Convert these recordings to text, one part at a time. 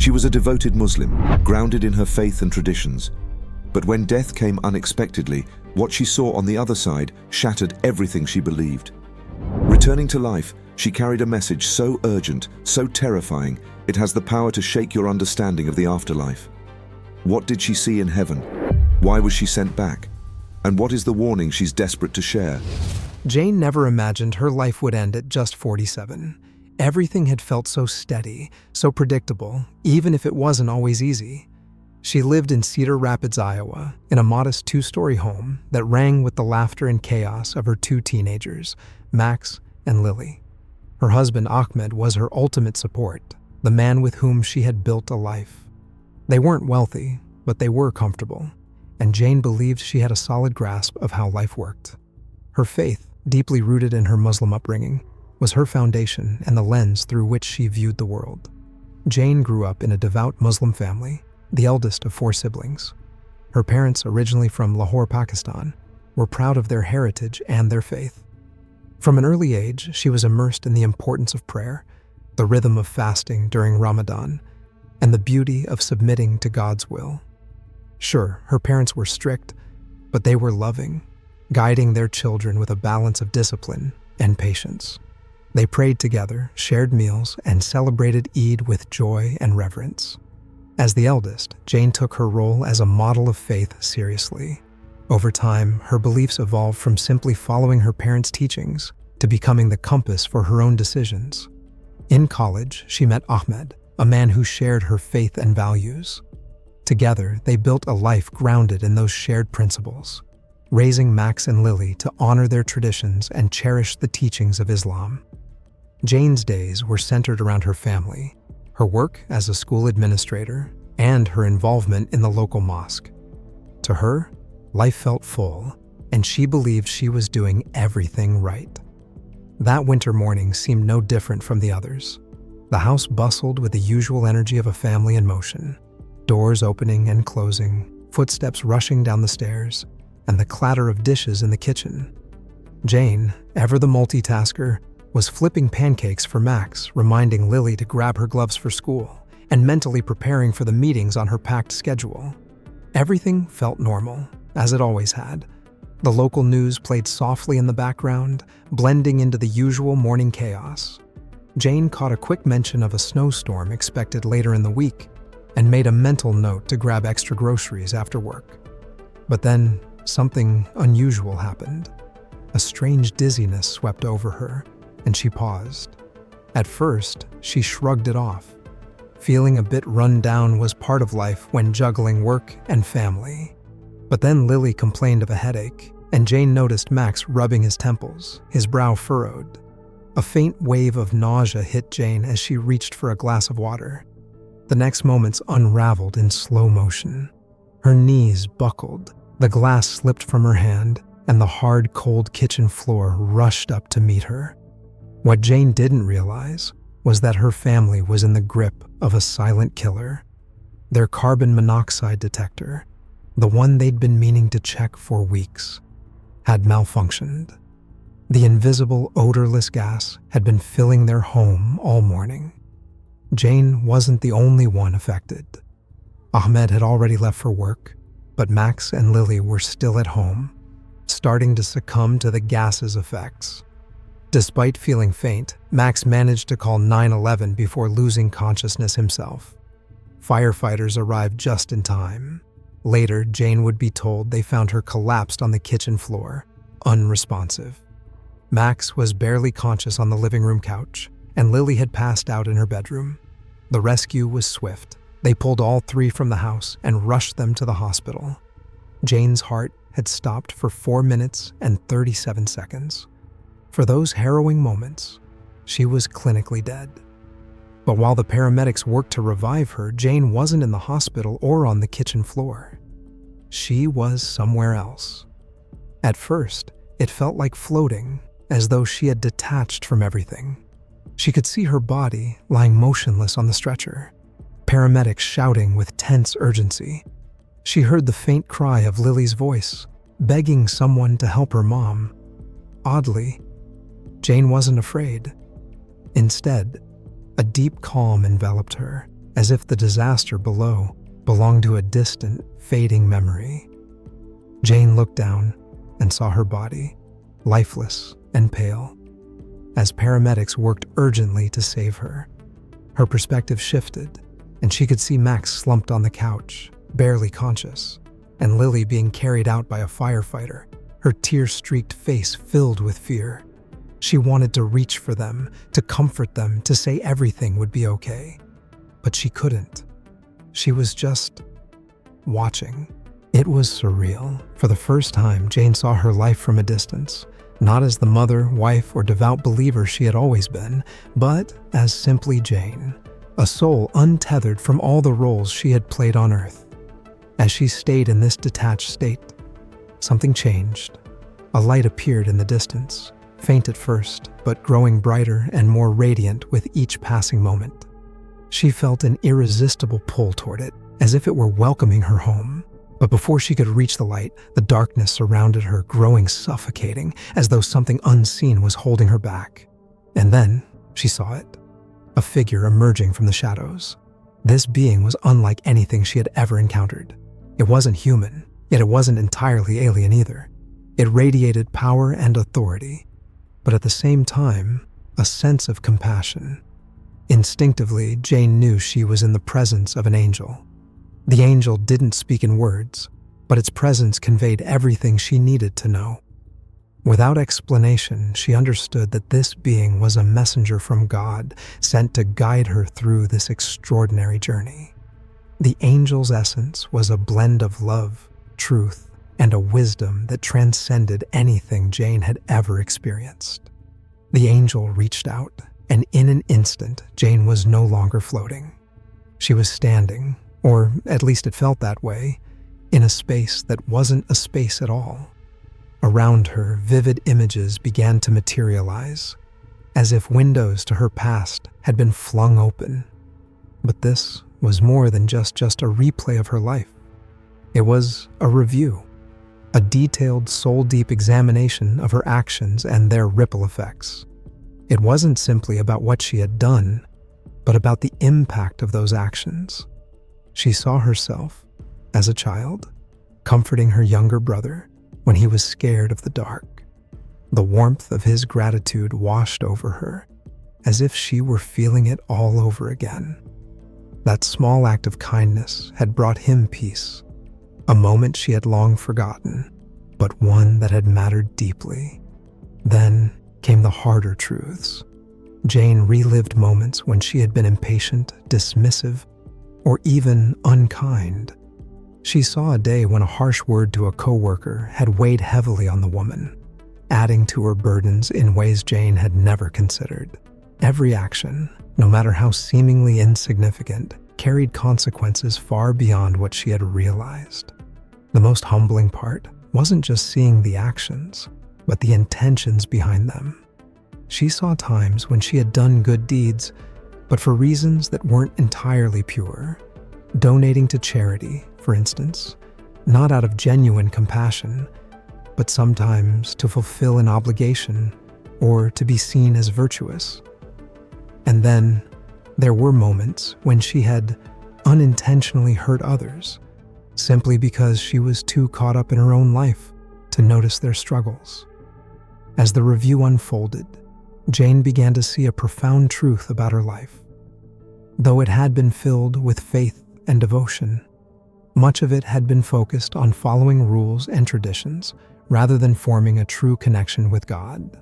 She was a devoted Muslim, grounded in her faith and traditions. But when death came unexpectedly, what she saw on the other side shattered everything she believed. Returning to life, she carried a message so urgent, so terrifying, it has the power to shake your understanding of the afterlife. What did she see in heaven? Why was she sent back? And what is the warning she's desperate to share? Jane never imagined her life would end at just 47. Everything had felt so steady, so predictable, even if it wasn't always easy. She lived in Cedar Rapids, Iowa, in a modest 2-story home that rang with the laughter and chaos of her 2 teenagers, Max and Lily. Her husband, Ahmed, was her ultimate support, the man with whom she had built a life. They weren't wealthy, but they were comfortable, and Jane believed she had a solid grasp of how life worked. Her faith, deeply rooted in her Muslim upbringing, was her foundation and the lens through which she viewed the world. Jane grew up in a devout Muslim family, the eldest of 4 siblings. Her parents, originally from Lahore, Pakistan, were proud of their heritage and their faith. From an early age, she was immersed in the importance of prayer, the rhythm of fasting during Ramadan, and the beauty of submitting to God's will. Sure, her parents were strict, but they were loving, guiding their children with a balance of discipline and patience. They prayed together, shared meals, and celebrated Eid with joy and reverence. As the eldest, Jane took her role as a model of faith seriously. Over time, her beliefs evolved from simply following her parents' teachings to becoming the compass for her own decisions. In college, she met Ahmed, a man who shared her faith and values. Together, they built a life grounded in those shared principles, raising Max and Lily to honor their traditions and cherish the teachings of Islam. Jane's days were centered around her family, her work as a school administrator, and her involvement in the local mosque. To her, life felt full, and she believed she was doing everything right. That winter morning seemed no different from the others. The house bustled with the usual energy of a family in motion, doors opening and closing, footsteps rushing down the stairs, and the clatter of dishes in the kitchen. Jane, ever the multitasker, was flipping pancakes for Max, reminding Lily to grab her gloves for school, and mentally preparing for the meetings on her packed schedule. Everything felt normal, as it always had. The local news played softly in the background, blending into the usual morning chaos. Jane caught a quick mention of a snowstorm expected later in the week, and made a mental note to grab extra groceries after work. But then, something unusual happened. A strange dizziness swept over her, and she paused. At first, she shrugged it off. Feeling a bit run down was part of life when juggling work and family. But then Lily complained of a headache, and Jane noticed Max rubbing his temples, his brow furrowed. A faint wave of nausea hit Jane as she reached for a glass of water. The next moments unraveled in slow motion. Her knees buckled, the glass slipped from her hand, and the hard, cold kitchen floor rushed up to meet her. What Jane didn't realize was that her family was in the grip of a silent killer. Their carbon monoxide detector, the one they'd been meaning to check for weeks, had malfunctioned. The invisible, odorless gas had been filling their home all morning. Jane wasn't the only one affected. Ahmed had already left for work, but Max and Lily were still at home, starting to succumb to the gas's effects. Despite feeling faint, Max managed to call 911 before losing consciousness himself. Firefighters arrived just in time. Later, Jane would be told they found her collapsed on the kitchen floor, unresponsive. Max was barely conscious on the living room couch, and Lily had passed out in her bedroom. The rescue was swift. They pulled all 3 from the house and rushed them to the hospital. Jane's heart had stopped for 4 minutes and 37 seconds. For those harrowing moments, she was clinically dead. But while the paramedics worked to revive her, Jane wasn't in the hospital or on the kitchen floor. She was somewhere else. At first, it felt like floating, as though she had detached from everything. She could see her body lying motionless on the stretcher, paramedics shouting with tense urgency. She heard the faint cry of Lily's voice, begging someone to help her mom. Oddly, Jane wasn't afraid. Instead, a deep calm enveloped her, as if the disaster below belonged to a distant, fading memory. Jane looked down and saw her body, lifeless and pale, as paramedics worked urgently to save her. Her perspective shifted, and she could see Max slumped on the couch, barely conscious, and Lily being carried out by a firefighter, her tear-streaked face filled with fear. She wanted to reach for them, to comfort them, to say everything would be okay. But she couldn't. She was just watching. It was surreal. For the first time, Jane saw her life from a distance, not as the mother, wife, or devout believer she had always been, but as simply Jane, a soul untethered from all the roles she had played on Earth. As she stayed in this detached state, something changed. A light appeared in the distance, faint at first, but growing brighter and more radiant with each passing moment. She felt an irresistible pull toward it, as if it were welcoming her home. But before she could reach the light, the darkness surrounded her, growing suffocating, as though something unseen was holding her back. And then she saw it, a figure emerging from the shadows. This being was unlike anything she had ever encountered. It wasn't human, yet it wasn't entirely alien either. It radiated power and authority, but at the same time, a sense of compassion. Instinctively, Jane knew she was in the presence of an angel. The angel didn't speak in words, but its presence conveyed everything she needed to know. Without explanation, she understood that this being was a messenger from God, sent to guide her through this extraordinary journey. The angel's essence was a blend of love, truth, and a wisdom that transcended anything Jane had ever experienced. The angel reached out, and in an instant, Jane was no longer floating. She was standing, or at least it felt that way, in a space that wasn't a space at all. Around her, vivid images began to materialize, as if windows to her past had been flung open. But this was more than just a replay of her life. It was a review, a detailed, soul-deep examination of her actions and their ripple effects. It wasn't simply about what she had done, but about the impact of those actions. She saw herself, as a child, comforting her younger brother when he was scared of the dark. The warmth of his gratitude washed over her, as if she were feeling it all over again. That small act of kindness had brought him peace, a moment she had long forgotten, but one that had mattered deeply. Then came the harder truths. Jane relived moments when she had been impatient, dismissive, or even unkind. She saw a day when a harsh word to a coworker had weighed heavily on the woman, adding to her burdens in ways Jane had never considered. Every action, no matter how seemingly insignificant, carried consequences far beyond what she had realized. The most humbling part wasn't just seeing the actions, but the intentions behind them. She saw times when she had done good deeds, but for reasons that weren't entirely pure. Donating to charity, for instance, not out of genuine compassion, but sometimes to fulfill an obligation or to be seen as virtuous. And then there were moments when she had unintentionally hurt others, simply because she was too caught up in her own life to notice their struggles. As the review unfolded, Jane began to see a profound truth about her life. Though it had been filled with faith and devotion, much of it had been focused on following rules and traditions rather than forming a true connection with God.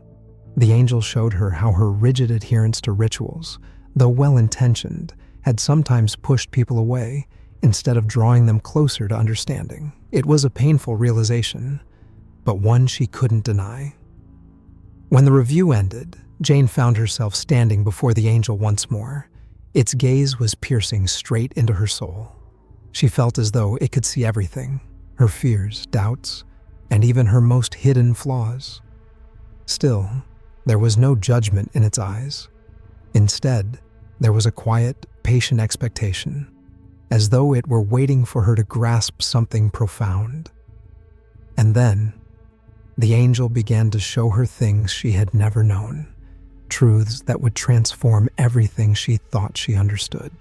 The angel showed her how her rigid adherence to rituals, though well-intentioned, had sometimes pushed people away instead of drawing them closer to understanding. It was a painful realization, but one she couldn't deny. When the review ended, Jane found herself standing before the angel once more. Its gaze was piercing straight into her soul. She felt as though it could see everything, her fears, doubts, and even her most hidden flaws. Still, there was no judgment in its eyes. Instead, there was a quiet, patient expectation, as though it were waiting for her to grasp something profound. And then, the angel began to show her things she had never known, truths that would transform everything she thought she understood.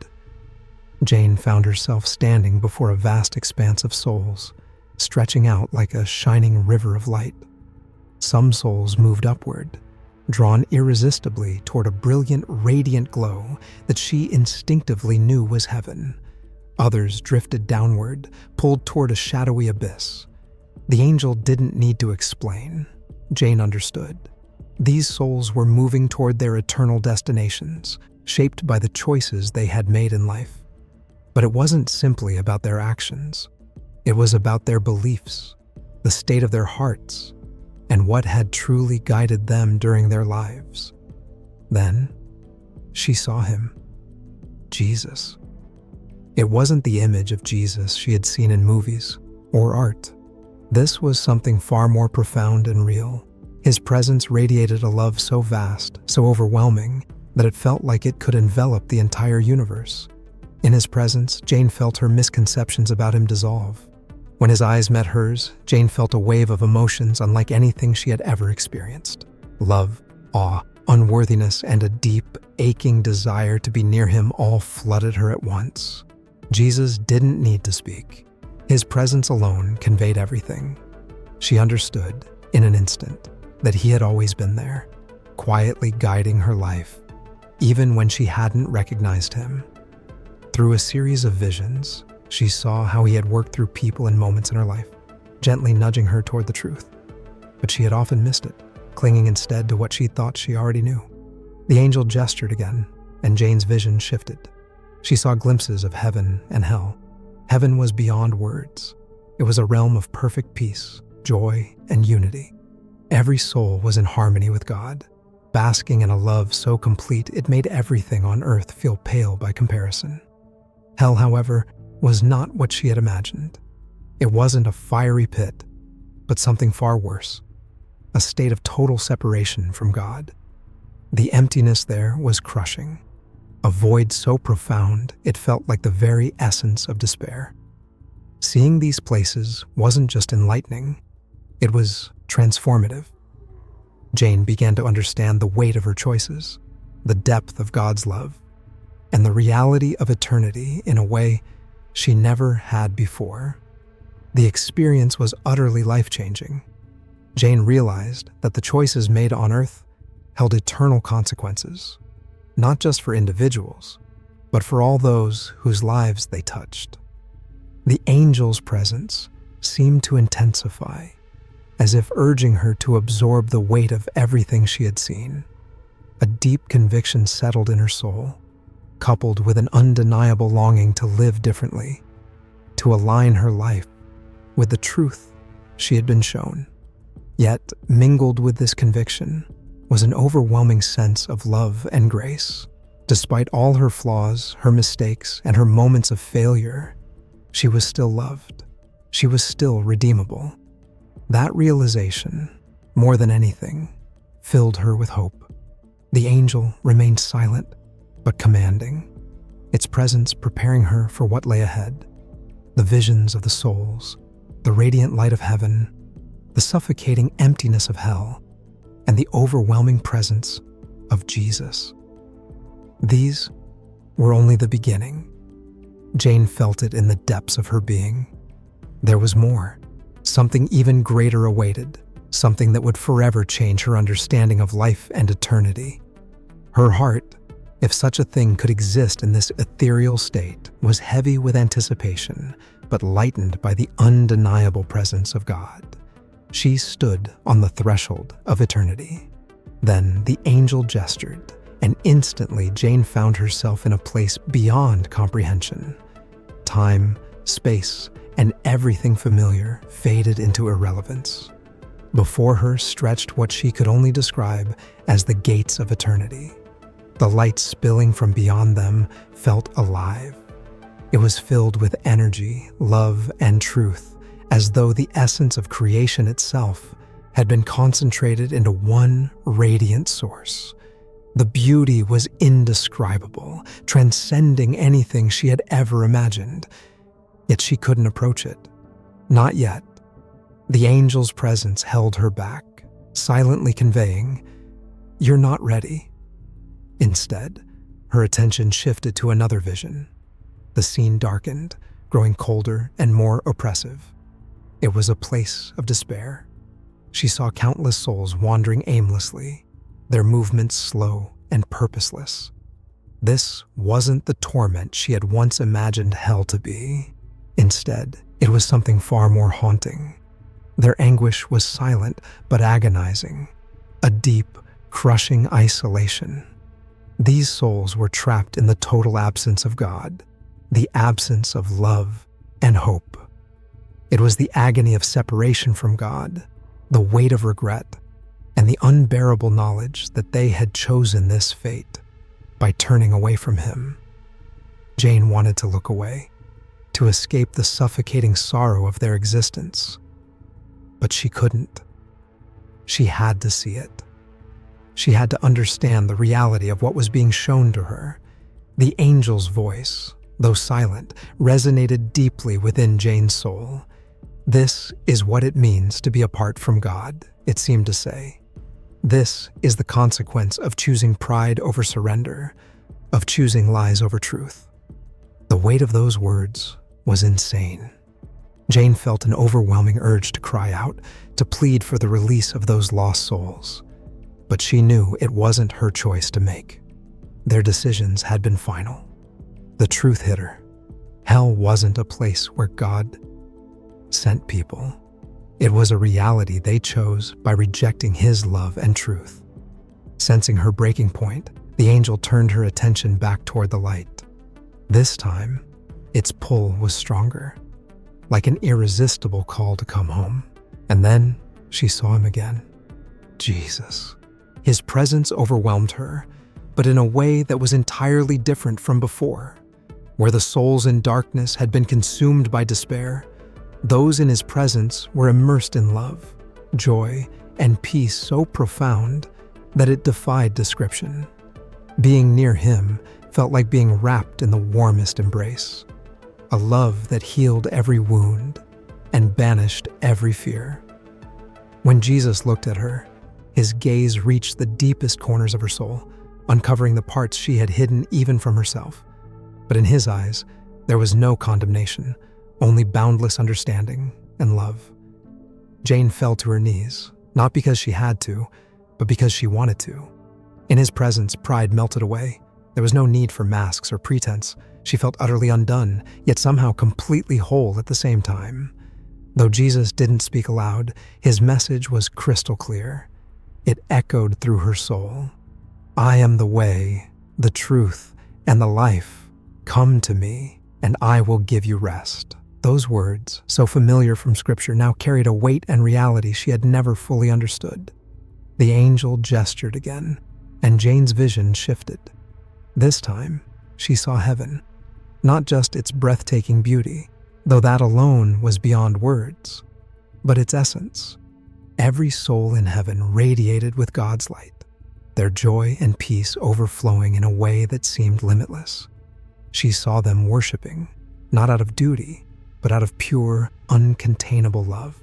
Jane found herself standing before a vast expanse of souls, stretching out like a shining river of light. Some souls moved upward, drawn irresistibly toward a brilliant, radiant glow that she instinctively knew was heaven. Others drifted downward, pulled toward a shadowy abyss. The angel didn't need to explain. Jane understood. These souls were moving toward their eternal destinations, shaped by the choices they had made in life. But it wasn't simply about their actions. It was about their beliefs, the state of their hearts, and what had truly guided them during their lives. Then, she saw him, Jesus. It wasn't the image of Jesus she had seen in movies or art. This was something far more profound and real. His presence radiated a love so vast, so overwhelming, that it felt like it could envelop the entire universe. In his presence, Jane felt her misconceptions about him dissolve. When his eyes met hers, Jane felt a wave of emotions unlike anything she had ever experienced. Love, awe, unworthiness, and a deep, aching desire to be near him all flooded her at once. Jesus didn't need to speak. His presence alone conveyed everything. She understood, in an instant, that he had always been there, quietly guiding her life, even when she hadn't recognized him. Through a series of visions, she saw how he had worked through people and moments in her life, gently nudging her toward the truth. But she had often missed it, clinging instead to what she thought she already knew. The angel gestured again, and Jane's vision shifted. She saw glimpses of heaven and hell. Heaven was beyond words. It was a realm of perfect peace, joy, and unity. Every soul was in harmony with God, basking in a love so complete it made everything on earth feel pale by comparison. Hell, however, was not what she had imagined. It wasn't a fiery pit, but something far worse, a state of total separation from God. The emptiness there was crushing, a void so profound it felt like the very essence of despair. Seeing these places wasn't just enlightening, it was transformative. Jane began to understand the weight of her choices, the depth of God's love, and the reality of eternity in a way she never had before. The experience was utterly life-changing. Jane realized that the choices made on earth held eternal consequences, not just for individuals, but for all those whose lives they touched. The angel's presence seemed to intensify, as if urging her to absorb the weight of everything she had seen. A deep conviction settled in her soul, coupled with an undeniable longing to live differently, to align her life with the truth she had been shown. Yet, mingled with this conviction was an overwhelming sense of love and grace. Despite all her flaws, her mistakes, and her moments of failure, she was still loved. She was still redeemable. That realization, more than anything, filled her with hope. The angel remained silent, but commanding, its presence preparing her for what lay ahead. The visions of the souls, the radiant light of heaven, the suffocating emptiness of hell, and the overwhelming presence of Jesus. These were only the beginning. Jane felt it in the depths of her being. There was more. Something even greater awaited, something that would forever change her understanding of life and eternity. Her heart, if such a thing could exist in this ethereal state, was heavy with anticipation, but lightened by the undeniable presence of God. She stood on the threshold of eternity. Then the angel gestured, and instantly Jane found herself in a place beyond comprehension. Time, space, and everything familiar faded into irrelevance. Before her stretched what she could only describe as the gates of eternity. The light spilling from beyond them felt alive. It was filled with energy, love, and truth, as though the essence of creation itself had been concentrated into one radiant source. The beauty was indescribable, transcending anything she had ever imagined. Yet she couldn't approach it. Not yet. The angel's presence held her back, silently conveying, "You're not ready." Instead, her attention shifted to another vision, The scene darkened, growing colder and more oppressive. It was a place of despair. She saw countless souls wandering aimlessly, their movements slow and purposeless. This wasn't the torment she had once imagined hell to be. Instead, it was something far more haunting. Their anguish was silent but agonizing, a deep, crushing isolation. These souls were trapped in the total absence of God, the absence of love and hope. It was the agony of separation from God, the weight of regret, and the unbearable knowledge that they had chosen this fate by turning away from Him. Jane wanted to look away, to escape the suffocating sorrow of their existence. But she couldn't. She had to see it. She had to understand the reality of what was being shown to her. The angel's voice, though silent, resonated deeply within Jane's soul. This is what it means to be apart from God, it seemed to say. This is the consequence of choosing pride over surrender, of choosing lies over truth. The weight of those words was insane. Jane felt an overwhelming urge to cry out, to plead for the release of those lost souls. But she knew it wasn't her choice to make. Their decisions had been final. The truth hit her. Hell wasn't a place where God sent people. It was a reality they chose by rejecting His love and truth. Sensing her breaking point, the angel turned her attention back toward the light. This time, its pull was stronger, like an irresistible call to come home. And then she saw Him again. Jesus. His presence overwhelmed her, but in a way that was entirely different from before. Where the souls in darkness had been consumed by despair, those in His presence were immersed in love, joy, and peace so profound that it defied description. Being near Him felt like being wrapped in the warmest embrace, a love that healed every wound and banished every fear. When Jesus looked at her, His gaze reached the deepest corners of her soul, uncovering the parts she had hidden even from herself. But in His eyes, there was no condemnation, only boundless understanding and love. Jane fell to her knees, not because she had to, but because she wanted to. In His presence, pride melted away. There was no need for masks or pretense. She felt utterly undone, yet somehow completely whole at the same time. Though Jesus didn't speak aloud, His message was crystal clear. It echoed through her soul. I am the way, the truth, and the life. Come to me, and I will give you rest. Those words, so familiar from Scripture, now carried a weight and reality she had never fully understood. The angel gestured again, and Jane's vision shifted. This time, she saw heaven, not just its breathtaking beauty, though that alone was beyond words, but its essence. Every soul in heaven radiated with God's light, their joy and peace overflowing in a way that seemed limitless. She saw them worshiping, not out of duty, but out of pure, uncontainable love.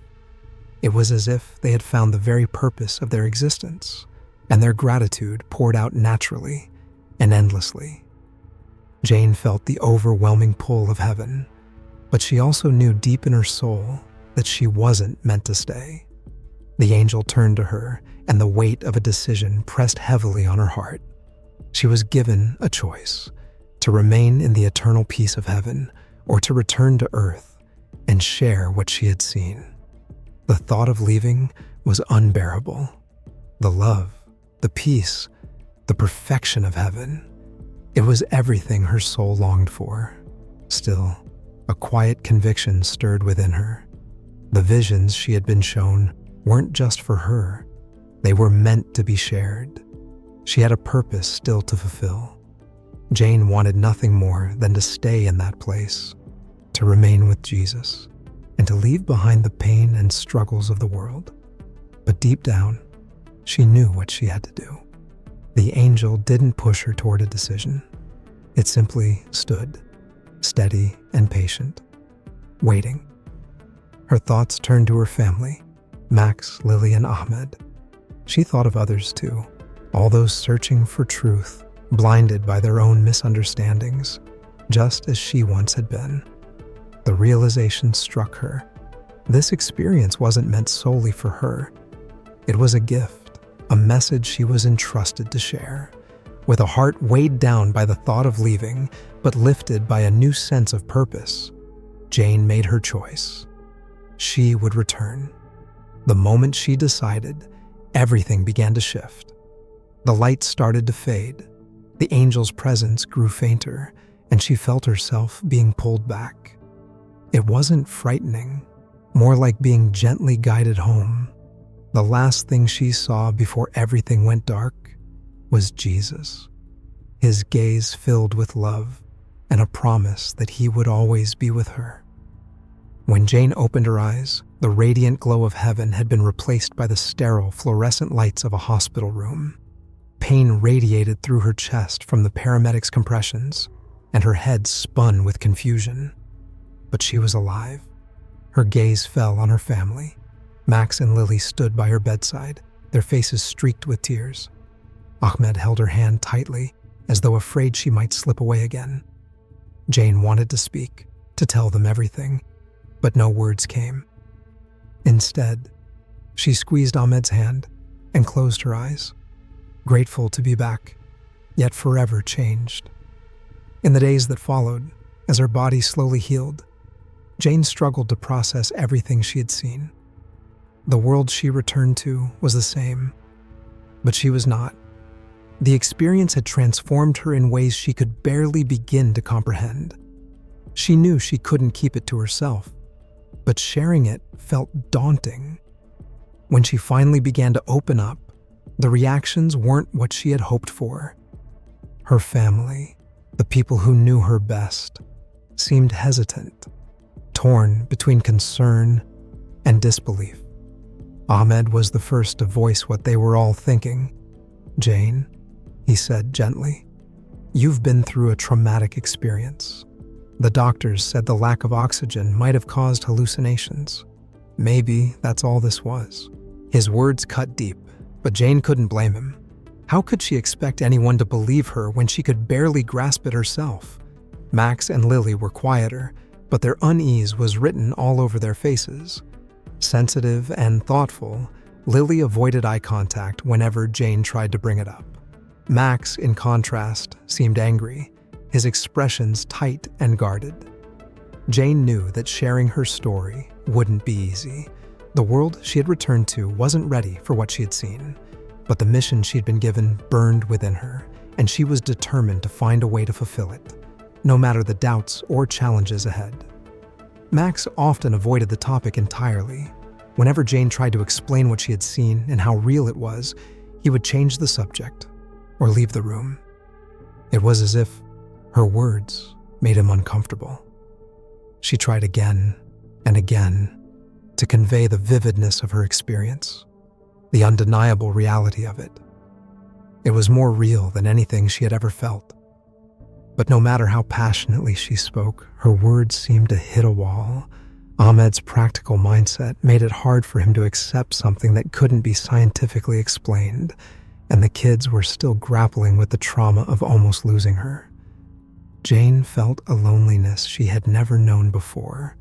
It was as if they had found the very purpose of their existence, and their gratitude poured out naturally and endlessly. Jane felt the overwhelming pull of heaven, but she also knew deep in her soul that she wasn't meant to stay. The angel turned to her, and the weight of a decision pressed heavily on her heart. She was given a choice: to remain in the eternal peace of heaven, or to return to earth and share what she had seen. The thought of leaving was unbearable. The love, the peace, the perfection of heaven. It was everything her soul longed for. Still, a quiet conviction stirred within her. The visions she had been shown weren't just for her. They were meant to be shared. She had a purpose still to fulfill. Jane wanted nothing more than to stay in that place, to remain with Jesus, and to leave behind the pain and struggles of the world. But deep down, she knew what she had to do. The angel didn't push her toward a decision. It simply stood, steady and patient, waiting. Her thoughts turned to her family, Max, Lily, and Ahmed. She thought of others too, all those searching for truth, blinded by their own misunderstandings. just as she once had been. The realization struck her. This experience wasn't meant solely for her. It was a gift, a message she was entrusted to share. With a heart weighed down by the thought of leaving, but lifted by a new sense of purpose, Jane made her choice. She would return. The moment she decided, everything began to shift. The lights started to fade. The angel's presence grew fainter, and she felt herself being pulled back. It wasn't frightening, more like being gently guided home. The last thing she saw before everything went dark was Jesus, his gaze filled with love and a promise that he would always be with her. When Jane opened her eyes, the radiant glow of heaven had been replaced by the sterile, fluorescent lights of a hospital room. Pain radiated through her chest from the paramedics' compressions, and her head spun with confusion. But she was alive. Her gaze fell on her family. Max and Lily stood by her bedside, their faces streaked with tears. Ahmed held her hand tightly, as though afraid she might slip away again. Jane wanted to speak, to tell them everything, but no words came. Instead, she squeezed Ahmed's hand and closed her eyes, grateful to be back, yet forever changed. In the days that followed, as her body slowly healed, Jane struggled to process everything she had seen. The world she returned to was the same, but she was not. The experience had transformed her in ways she could barely begin to comprehend. She knew she couldn't keep it to herself, but sharing it felt daunting. When she finally began to open up, the reactions weren't what she had hoped for. Her family, the people who knew her best, seemed hesitant, torn between concern and disbelief. Ahmed was the first to voice what they were all thinking. "Jane," he said gently, "you've been through a traumatic experience. The doctors said the lack of oxygen might have caused hallucinations. Maybe that's all this was." His words cut deep, but Jane couldn't blame him. How could she expect anyone to believe her when she could barely grasp it herself? Max and Lily were quieter, but their unease was written all over their faces. Sensitive and thoughtful, Lily avoided eye contact whenever Jane tried to bring it up. Max, in contrast, seemed angry, his expressions tight and guarded. Jane knew that sharing her story wouldn't be easy. The world she had returned to wasn't ready for what she had seen, but the mission she'd been given burned within her, and she was determined to find a way to fulfill it, no matter the doubts or challenges ahead. Max often avoided the topic entirely. Whenever Jane tried to explain what she had seen and how real it was, he would change the subject or leave the room. It was as if her words made him uncomfortable. She tried again and again to convey the vividness of her experience, the undeniable reality of it. It was more real than anything she had ever felt. But no matter how passionately she spoke, her words seemed to hit a wall. Ahmed's practical mindset made it hard for him to accept something that couldn't be scientifically explained, and the kids were still grappling with the trauma of almost losing her. Jane felt a loneliness she had never known before.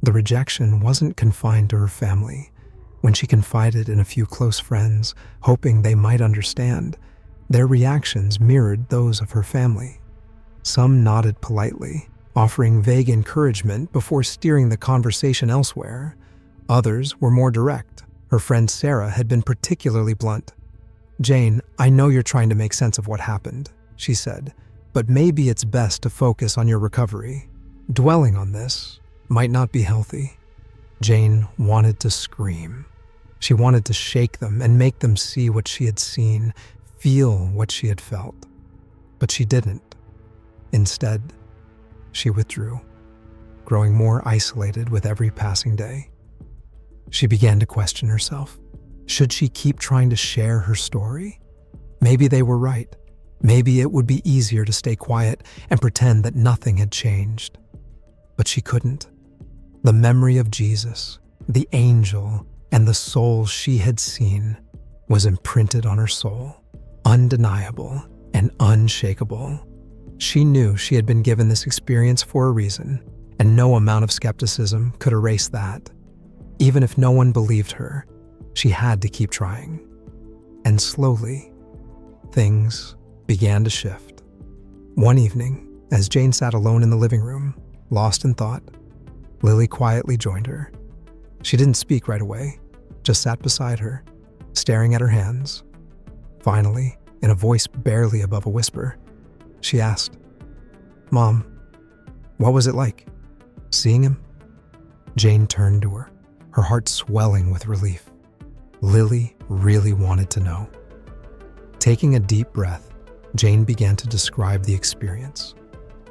The rejection wasn't confined to her family. When she confided in a few close friends, hoping they might understand, their reactions mirrored those of her family. Some nodded politely, offering vague encouragement before steering the conversation elsewhere. Others were more direct. Her friend Sarah had been particularly blunt. "Jane, I know you're trying to make sense of what happened," she said, "but maybe it's best to focus on your recovery. Dwelling on this might not be healthy." Jane wanted to scream. She wanted to shake them and make them see what she had seen, feel what she had felt. But she didn't. Instead, she withdrew, growing more isolated with every passing day. She began to question herself. Should she keep trying to share her story? Maybe they were right. Maybe it would be easier to stay quiet and pretend that nothing had changed. But she couldn't. The memory of Jesus, the angel, and the soul she had seen was imprinted on her soul, undeniable and unshakable. She knew she had been given this experience for a reason, and no amount of skepticism could erase that. Even if no one believed her, she had to keep trying. And slowly, things began to shift. One evening, as Jane sat alone in the living room, lost in thought, Lily quietly joined her. She didn't speak right away, just sat beside her, staring at her hands. Finally, in a voice barely above a whisper, she asked, "Mom, what was it like, seeing him?" Jane turned to her, her heart swelling with relief. Lily really wanted to know. Taking a deep breath, Jane began to describe the experience.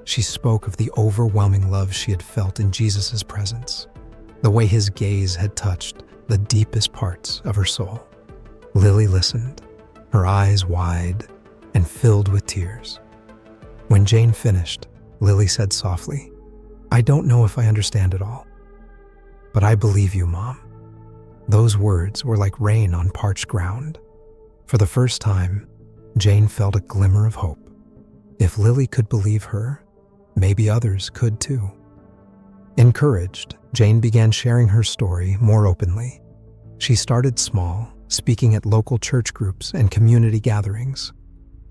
She spoke of the overwhelming love she had felt in Jesus' presence, the way his gaze had touched the deepest parts of her soul. Lily listened, her eyes wide and filled with tears. When Jane finished, Lily said softly, "I don't know if I understand it all, but I believe you, Mom." Those words were like rain on parched ground. For the first time, Jane felt a glimmer of hope. If Lily could believe her, maybe others could too. Encouraged, Jane began sharing her story more openly. She started small, speaking at local church groups and community gatherings.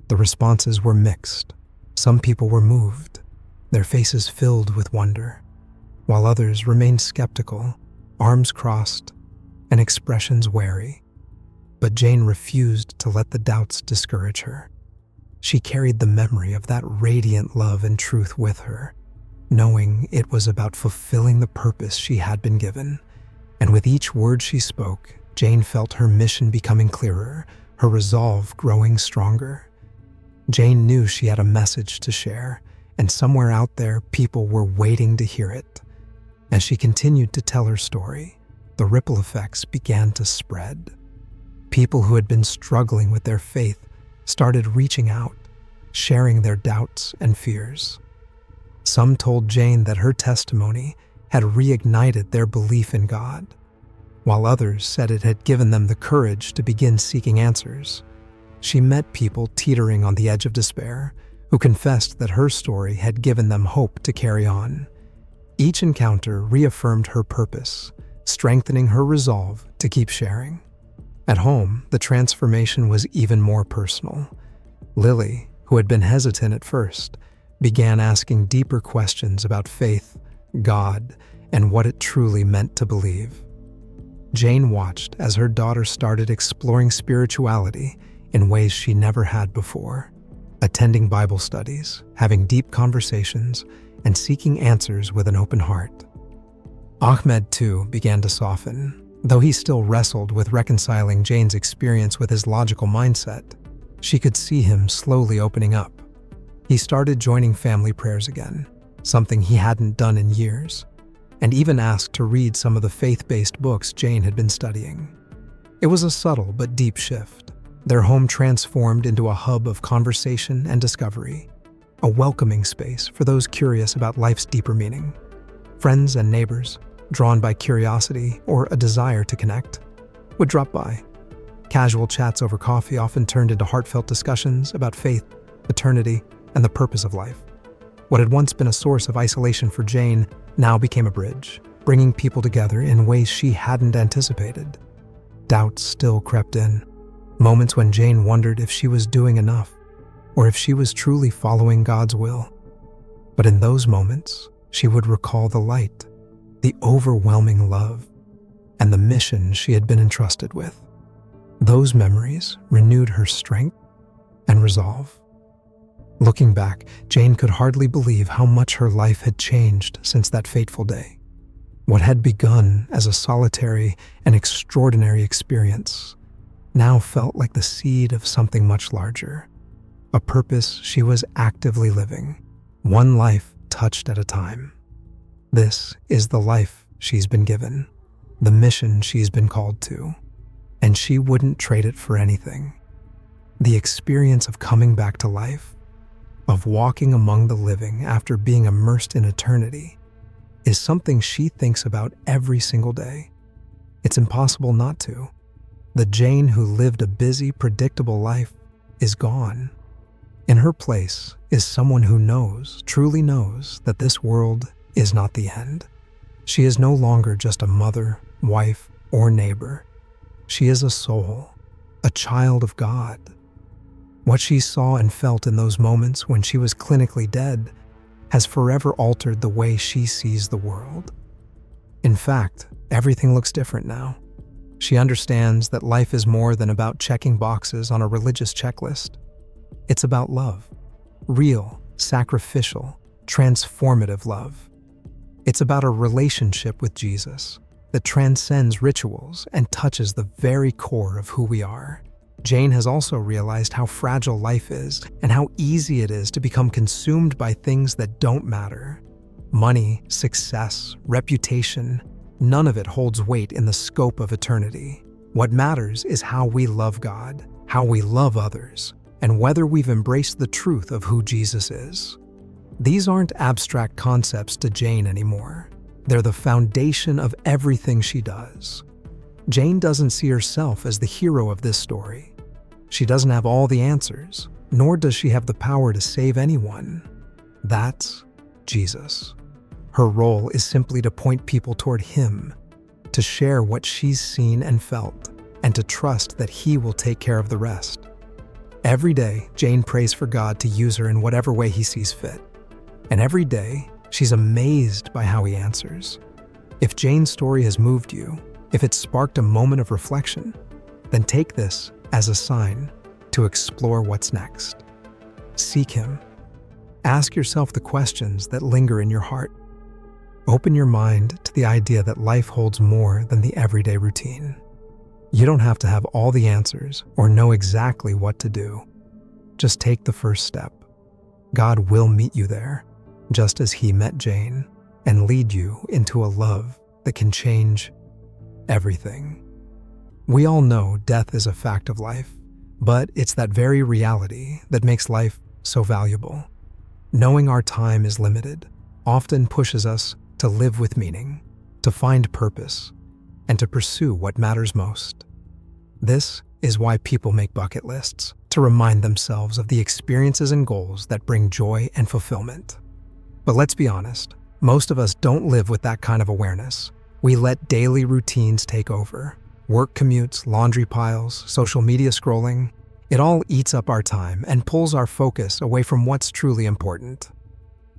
The responses were mixed. Some people were moved, their faces filled with wonder, while others remained skeptical, arms crossed, and expressions wary. But Jane refused to let the doubts discourage her. She carried the memory of that radiant love and truth with her, knowing it was about fulfilling the purpose she had been given. And with each word she spoke, Jane felt her mission becoming clearer, her resolve growing stronger. Jane knew she had a message to share, and somewhere out there, people were waiting to hear it. As she continued to tell her story, the ripple effects began to spread. People who had been struggling with their faith started reaching out, sharing their doubts and fears. Some told Jane that her testimony had reignited their belief in God, while others said it had given them the courage to begin seeking answers. She met people teetering on the edge of despair, who confessed that her story had given them hope to carry on. Each encounter reaffirmed her purpose, strengthening her resolve to keep sharing. At home, the transformation was even more personal. Lily, who had been hesitant at first, began asking deeper questions about faith, God, and what it truly meant to believe. Jane watched as her daughter started exploring spirituality in ways she never had before, attending Bible studies, having deep conversations, and seeking answers with an open heart. Ahmed, too, began to soften, though he still wrestled with reconciling Jane's experience with his logical mindset. She could see him slowly opening up. He started joining family prayers again, something he hadn't done in years, and even asked to read some of the faith-based books Jane had been studying. It was a subtle but deep shift. Their home transformed into a hub of conversation and discovery, a welcoming space for those curious about life's deeper meaning. Friends and neighbors, drawn by curiosity or a desire to connect, would drop by. Casual chats over coffee often turned into heartfelt discussions about faith, eternity, and the purpose of life. What had once been a source of isolation for Jane now became a bridge, bringing people together in ways she hadn't anticipated. Doubts still crept in, moments when Jane wondered if she was doing enough, or if she was truly following God's will. But in those moments, she would recall the light, the overwhelming love, and the mission she had been entrusted with. Those memories renewed her strength and resolve. Looking back, Jane could hardly believe how much her life had changed since that fateful day. What had begun as a solitary and extraordinary experience now felt like the seed of something much larger, a purpose she was actively living, one life touched at a time. This is the life she's been given, the mission she's been called to, and she wouldn't trade it for anything. The experience of coming back to life, of walking among the living after being immersed in eternity, is something she thinks about every single day. It's impossible not to. The Jane who lived a busy, predictable life is gone. In her place is someone who knows, truly knows, that this world is not the end. She is no longer just a mother, wife, or neighbor. She is a soul, a child of God. What she saw and felt in those moments when she was clinically dead has forever altered the way she sees the world. In fact, everything looks different now. She understands that life is more than about checking boxes on a religious checklist. It's about love, real, sacrificial, transformative love. It's about a relationship with Jesus that transcends rituals and touches the very core of who we are. Jane has also realized how fragile life is and how easy it is to become consumed by things that don't matter. Money, success, reputation, none of it holds weight in the scope of eternity. What matters is how we love God, how we love others, and whether we've embraced the truth of who Jesus is. These aren't abstract concepts to Jane anymore. They're the foundation of everything she does. Jane doesn't see herself as the hero of this story. She doesn't have all the answers, nor does she have the power to save anyone. That's Jesus. Her role is simply to point people toward Him, to share what she's seen and felt, and to trust that He will take care of the rest. Every day, Jane prays for God to use her in whatever way He sees fit. And every day, she's amazed by how He answers. If Jane's story has moved you, if it's sparked a moment of reflection, then take this as a sign to explore what's next. Seek Him. Ask yourself the questions that linger in your heart. Open your mind to the idea that life holds more than the everyday routine. You don't have to have all the answers or know exactly what to do. Just take the first step. God will meet you there, just as He met Jane, and lead you into a love that can change everything. We all know death is a fact of life, but it's that very reality that makes life so valuable. Knowing our time is limited often pushes us to live with meaning, to find purpose, and to pursue what matters most. This is why people make bucket lists, to remind themselves of the experiences and goals that bring joy and fulfillment. But let's be honest, most of us don't live with that kind of awareness. We let daily routines take over. Work commutes, laundry piles, social media scrolling, it all eats up our time and pulls our focus away from what's truly important.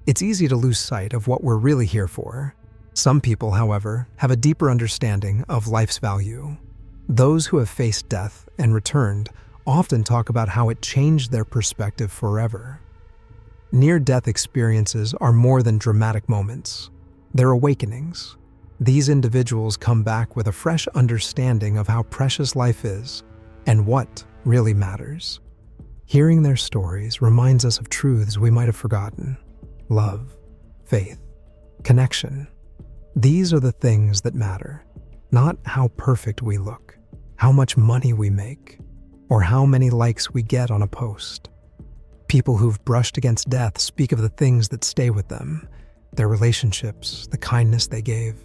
It's easy to lose sight of what we're really here for. Some people, however, have a deeper understanding of life's value. Those who have faced death and returned often talk about how it changed their perspective forever. Near-death experiences are more than dramatic moments. They're awakenings. These individuals come back with a fresh understanding of how precious life is and what really matters. Hearing their stories reminds us of truths we might have forgotten. Love, faith, connection. These are the things that matter, not how perfect we look, how much money we make, or how many likes we get on a post. People who've brushed against death speak of the things that stay with them, their relationships, the kindness they gave,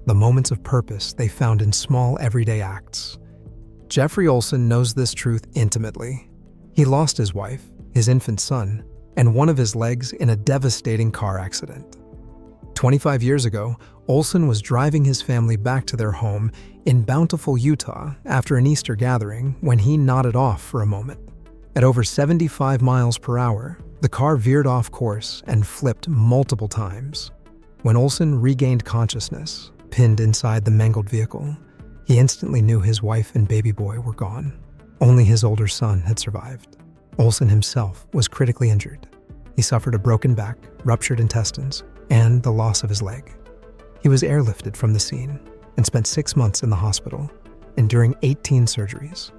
the moments of purpose they found in small everyday acts. Jeffrey Olsen knows this truth intimately. He lost his wife, his infant son, and one of his legs in a devastating car accident. 25 years ago, Olsen was driving his family back to their home in Bountiful, Utah after an Easter gathering when he nodded off for a moment. At over 75 miles per hour, the car veered off course and flipped multiple times. When Olsen regained consciousness, pinned inside the mangled vehicle, he instantly knew his wife and baby boy were gone. Only his older son had survived. Olsen himself was critically injured. He suffered a broken back, ruptured intestines, and the loss of his leg. He was airlifted from the scene and spent 6 months in the hospital, enduring 18 surgeries.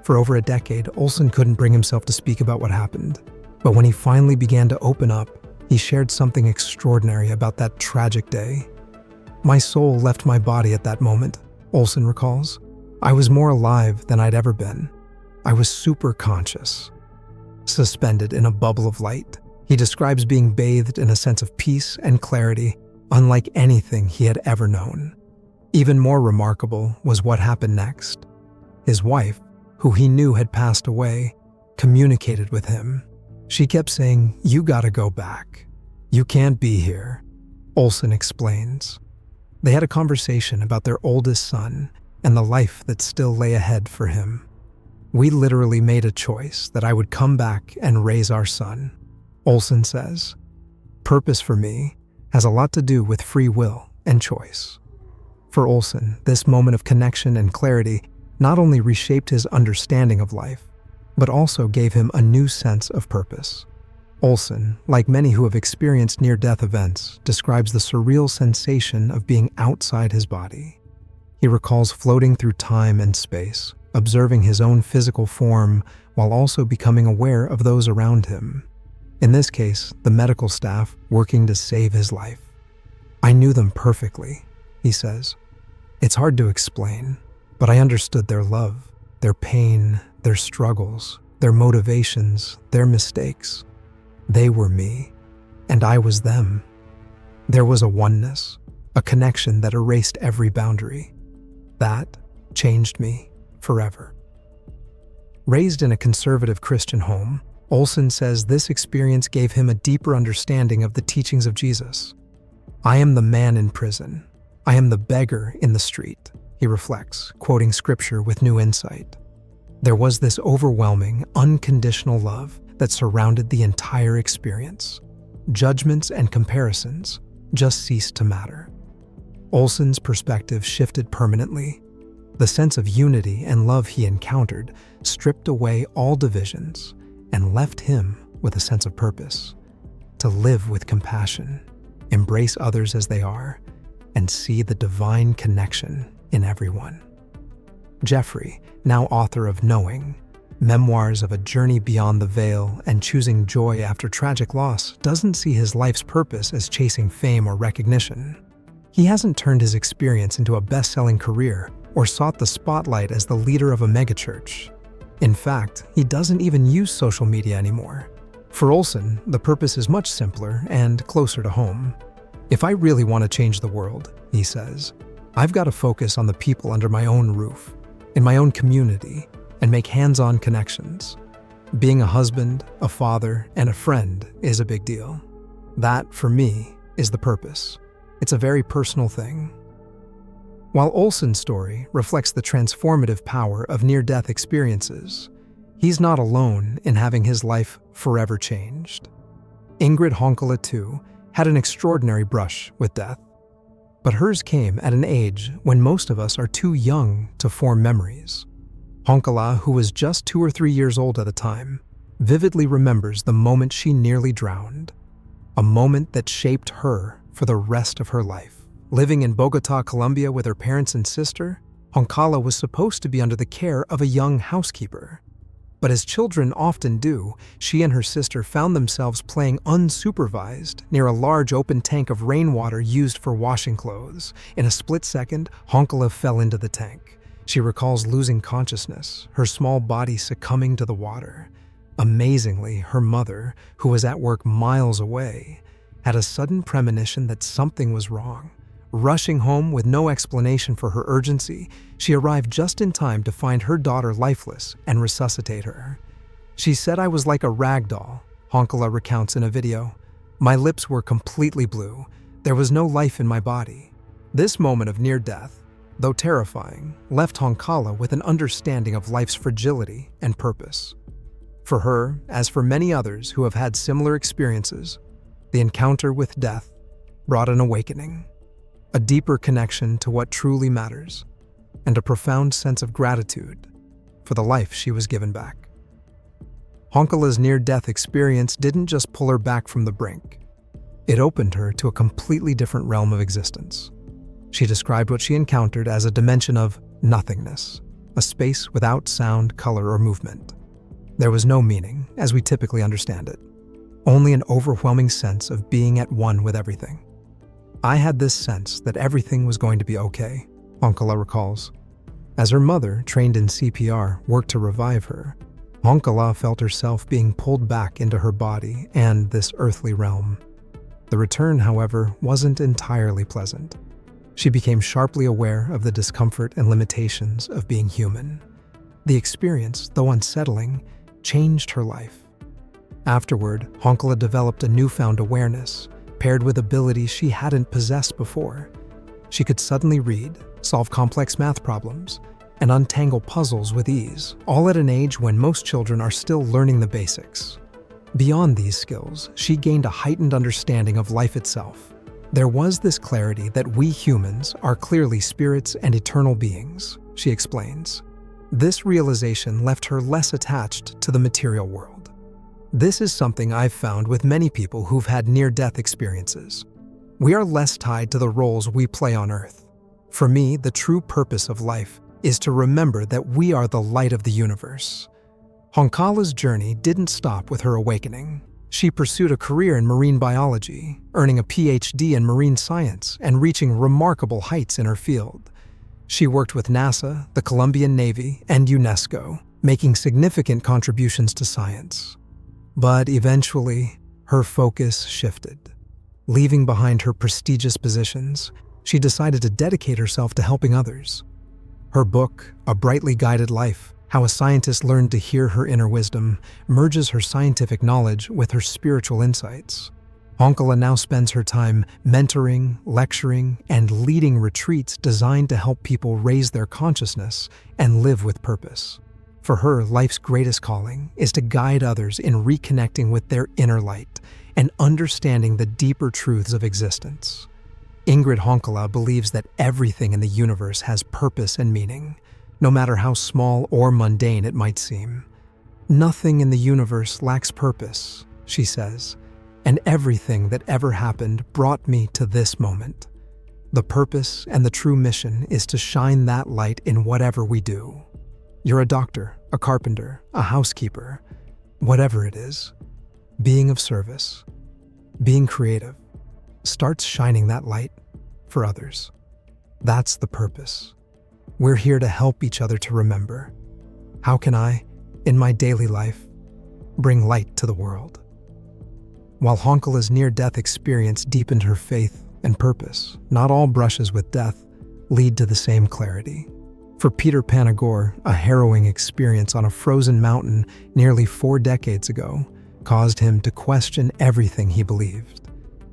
For over a decade, Olsen couldn't bring himself to speak about what happened. But when he finally began to open up, he shared something extraordinary about that tragic day. "My soul left my body at that moment," Olsen recalls. "I was more alive than I'd ever been. I was super conscious, suspended in a bubble of light." He describes being bathed in a sense of peace and clarity unlike anything he had ever known. Even more remarkable was what happened next. His wife, who he knew had passed away, communicated with him. She kept saying, "You gotta go back. You can't be here," Olson explains. They had a conversation about their oldest son and the life that still lay ahead for him. "We literally made a choice that I would come back and raise our son," Olson says. "Purpose for me has a lot to do with free will and choice." For Olson, this moment of connection and clarity not only reshaped his understanding of life, but also gave him a new sense of purpose. Olson, like many who have experienced near-death events, describes the surreal sensation of being outside his body. He recalls floating through time and space, observing his own physical form while also becoming aware of those around him. In this case, the medical staff working to save his life. "I knew them perfectly," he says. "It's hard to explain, but I understood their love, their pain, their struggles, their motivations, their mistakes. They were me, and I was them. There was a oneness, a connection that erased every boundary. That changed me forever." Raised in a conservative Christian home, Olson says this experience gave him a deeper understanding of the teachings of Jesus. "I am the man in prison. I am the beggar in the street," he reflects, quoting scripture with new insight. There was this overwhelming, unconditional love that surrounded the entire experience. Judgments and comparisons just ceased to matter. Olson's perspective shifted permanently. The sense of unity and love he encountered stripped away all divisions and left him with a sense of purpose, to live with compassion, embrace others as they are, and see the divine connection in everyone. Jeffrey, now author of Knowing, Memoirs of a Journey Beyond the Veil and Choosing Joy After Tragic Loss, doesn't see his life's purpose as chasing fame or recognition. He hasn't turned his experience into a best-selling career or sought the spotlight as the leader of a megachurch. In fact, he doesn't even use social media anymore. For Olson, the purpose is much simpler and closer to home. "If I really want to change the world," he says, "I've got to focus on the people under my own roof, in my own community, and make hands-on connections. Being a husband, a father, and a friend is a big deal. That, for me, is the purpose. It's a very personal thing." While Olson's story reflects the transformative power of near-death experiences, he's not alone in having his life forever changed. Ingrid Honkola, too, had an extraordinary brush with death. But hers came at an age when most of us are too young to form memories. Honkola, who was just 2 or 3 years old at the time, vividly remembers the moment she nearly drowned, a moment that shaped her for the rest of her life. Living in Bogota, Colombia with her parents and sister, Honkola was supposed to be under the care of a young housekeeper. But as children often do, she and her sister found themselves playing unsupervised near a large open tank of rainwater used for washing clothes. In a split second, Honkola fell into the tank. She recalls losing consciousness, her small body succumbing to the water. Amazingly, her mother, who was at work miles away, had a sudden premonition that something was wrong. Rushing home with no explanation for her urgency, she arrived just in time to find her daughter lifeless and resuscitate her. "She said I was like a rag doll," Honkola recounts in a video. "My lips were completely blue. There was no life in my body." This moment of near death, though terrifying, left Honkola with an understanding of life's fragility and purpose. For her, as for many others who have had similar experiences, the encounter with death brought an awakening, a deeper connection to what truly matters, and a profound sense of gratitude for the life she was given back. Honkola's near-death experience didn't just pull her back from the brink. It opened her to a completely different realm of existence. She described what she encountered as a dimension of nothingness, a space without sound, color, or movement. There was no meaning, as we typically understand it, only an overwhelming sense of being at one with everything. "I had this sense that everything was going to be okay," Honkola recalls. As her mother, trained in CPR, worked to revive her, Honkola felt herself being pulled back into her body and this earthly realm. The return, however, wasn't entirely pleasant. She became sharply aware of the discomfort and limitations of being human. The experience, though unsettling, changed her life. Afterward, Honkala developed a newfound awareness, paired with abilities she hadn't possessed before. She could suddenly read, solve complex math problems, and untangle puzzles with ease, all at an age when most children are still learning the basics. Beyond these skills, she gained a heightened understanding of life itself. There was this clarity that we humans are clearly spirits and eternal beings, she explains. This realization left her less attached to the material world. This is something I've found with many people who've had near-death experiences. We are less tied to the roles we play on Earth. For me, the true purpose of life is to remember that we are the light of the universe. Honkala's journey didn't stop with her awakening. She pursued a career in marine biology, earning a PhD in marine science and reaching remarkable heights in her field. She worked with NASA, the Colombian Navy, and UNESCO, making significant contributions to science. But eventually, her focus shifted. Leaving behind her prestigious positions, she decided to dedicate herself to helping others. Her book, A Brightly Guided Life: How a Scientist Learned to Hear Her Inner Wisdom, merges her scientific knowledge with her spiritual insights. Honkala now spends her time mentoring, lecturing, and leading retreats designed to help people raise their consciousness and live with purpose. For her, life's greatest calling is to guide others in reconnecting with their inner light and understanding the deeper truths of existence. Ingrid Honkala believes that everything in the universe has purpose and meaning, no matter how small or mundane it might seem. Nothing in the universe lacks purpose, she says, and everything that ever happened brought me to this moment. The purpose and the true mission is to shine that light in whatever we do. You're a doctor, a carpenter, a housekeeper, whatever it is. Being of service, being creative, starts shining that light for others. That's the purpose. We're here to help each other to remember. How can I, in my daily life, bring light to the world? While Honkala's near-death experience deepened her faith and purpose, not all brushes with death lead to the same clarity. For Peter Panagore, a harrowing experience on a frozen mountain nearly 4 decades ago caused him to question everything he believed.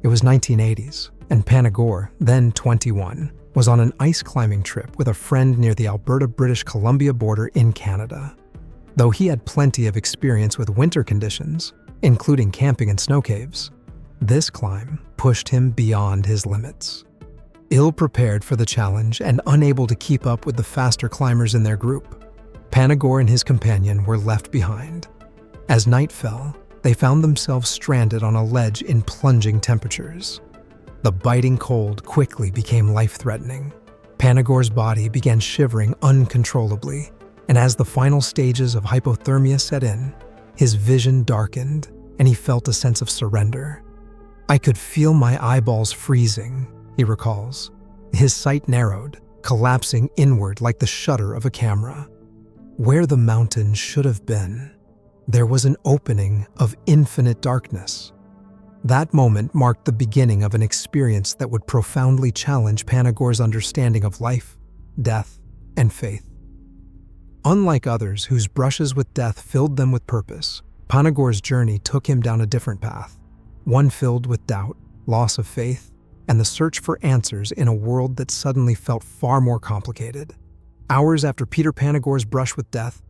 It was 1980s, and Panagore, then 21, was on an ice climbing trip with a friend near the Alberta-British Columbia border in Canada. Though he had plenty of experience with winter conditions, including camping in snow caves, this climb pushed him beyond his limits. Ill-prepared for the challenge and unable to keep up with the faster climbers in their group, Panagore and his companion were left behind. As night fell, they found themselves stranded on a ledge in plunging temperatures. The biting cold quickly became life-threatening. Panagore's body began shivering uncontrollably, and as the final stages of hypothermia set in, his vision darkened and he felt a sense of surrender. "I could feel my eyeballs freezing," he recalls. His sight narrowed, collapsing inward like the shutter of a camera. Where the mountain should have been, there was an opening of infinite darkness. That moment marked the beginning of an experience that would profoundly challenge Panagore's understanding of life, death, and faith. Unlike others whose brushes with death filled them with purpose, Panagore's journey took him down a different path, one filled with doubt, loss of faith, and the search for answers in a world that suddenly felt far more complicated. Hours after Peter Panagore's brush with death,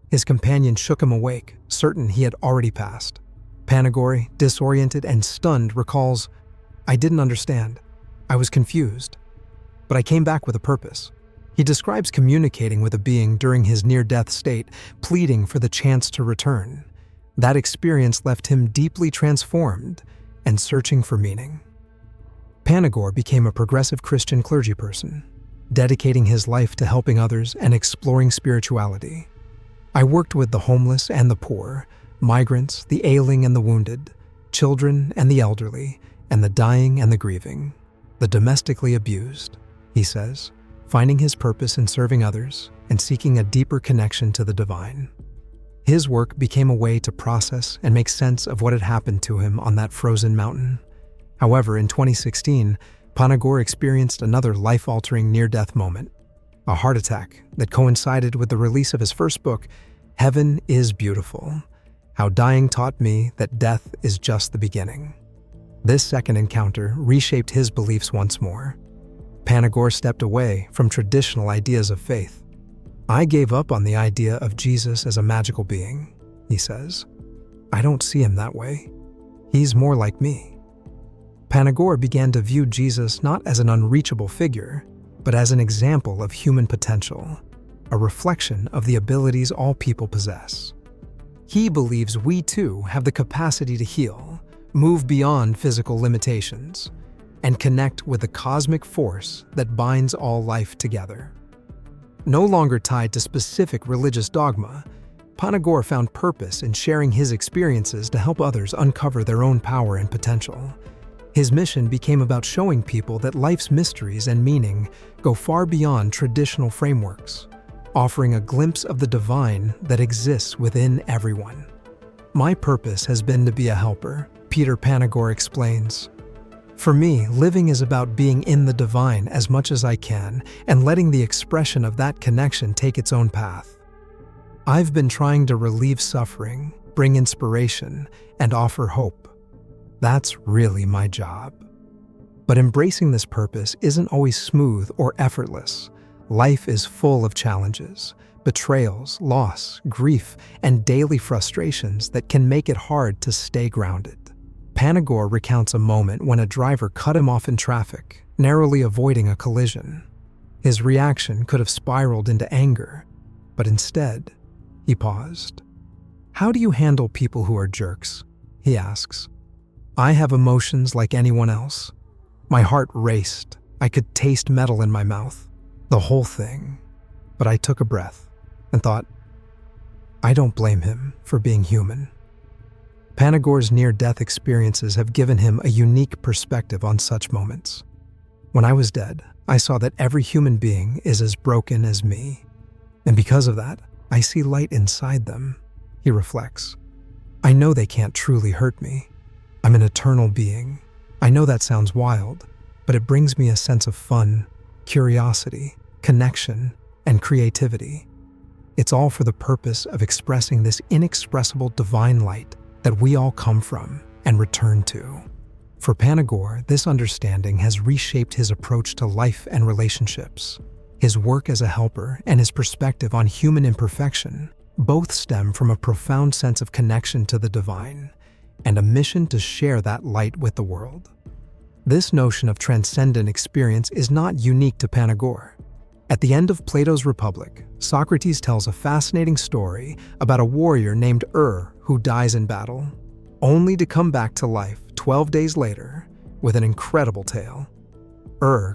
his companion shook him awake, certain he had already passed. Panagore, disoriented and stunned, recalls, "I didn't understand. I was confused. But I came back with a purpose." He describes communicating with a being during his near-death state, pleading for the chance to return. That experience left him deeply transformed and searching for meaning. Panagore became a progressive Christian clergyperson, dedicating his life to helping others and exploring spirituality. "I worked with the homeless and the poor, migrants, the ailing and the wounded, children and the elderly, and the dying and the grieving, the domestically abused," he says, finding his purpose in serving others and seeking a deeper connection to the divine. His work became a way to process and make sense of what had happened to him on that frozen mountain. However, in 2016, Panagore experienced another life-altering near-death moment, a heart attack that coincided with the release of his first book, Heaven is Beautiful: How dying taught me that death is just the beginning. This second encounter reshaped his beliefs once more. Panagore stepped away from traditional ideas of faith. I gave up on the idea of Jesus as a magical being, he says. I don't see him that way. He's more like me. Panagore began to view Jesus not as an unreachable figure, but as an example of human potential, a reflection of the abilities all people possess. He believes we too have the capacity to heal, move beyond physical limitations, and connect with the cosmic force that binds all life together. No longer tied to specific religious dogma, Panagore found purpose in sharing his experiences to help others uncover their own power and potential. His mission became about showing people that life's mysteries and meaning go far beyond traditional frameworks, offering a glimpse of the divine that exists within everyone. My purpose has been to be a helper, Peter Panagore explains. For me, living is about being in the divine as much as I can and letting the expression of that connection take its own path. I've been trying to relieve suffering, bring inspiration, and offer hope. That's really my job. But embracing this purpose isn't always smooth or effortless. Life is full of challenges, betrayals, loss, grief, and daily frustrations that can make it hard to stay grounded. Panagore recounts a moment when a driver cut him off in traffic, narrowly avoiding a collision. His reaction could have spiraled into anger, but instead, he paused. How do you handle people who are jerks? He asks. I have emotions like anyone else. My heart raced. I could taste metal in my mouth. The whole thing. But I took a breath and thought, I don't blame him for being human. Panagore's near-death experiences have given him a unique perspective on such moments. When I was dead, I saw that every human being is as broken as me. And because of that, I see light inside them, he reflects. I know they can't truly hurt me. I'm an eternal being. I know that sounds wild, but it brings me a sense of fun, curiosity, connection, and creativity. It's all for the purpose of expressing this inexpressible divine light that we all come from and return to. For Panagore, this understanding has reshaped his approach to life and relationships. His work as a helper and his perspective on human imperfection both stem from a profound sense of connection to the divine and a mission to share that light with the world. This notion of transcendent experience is not unique to Panagore. At the end of Plato's Republic, Socrates tells a fascinating story about a warrior named who dies in battle, only to come back to life 12 days later with an incredible tale.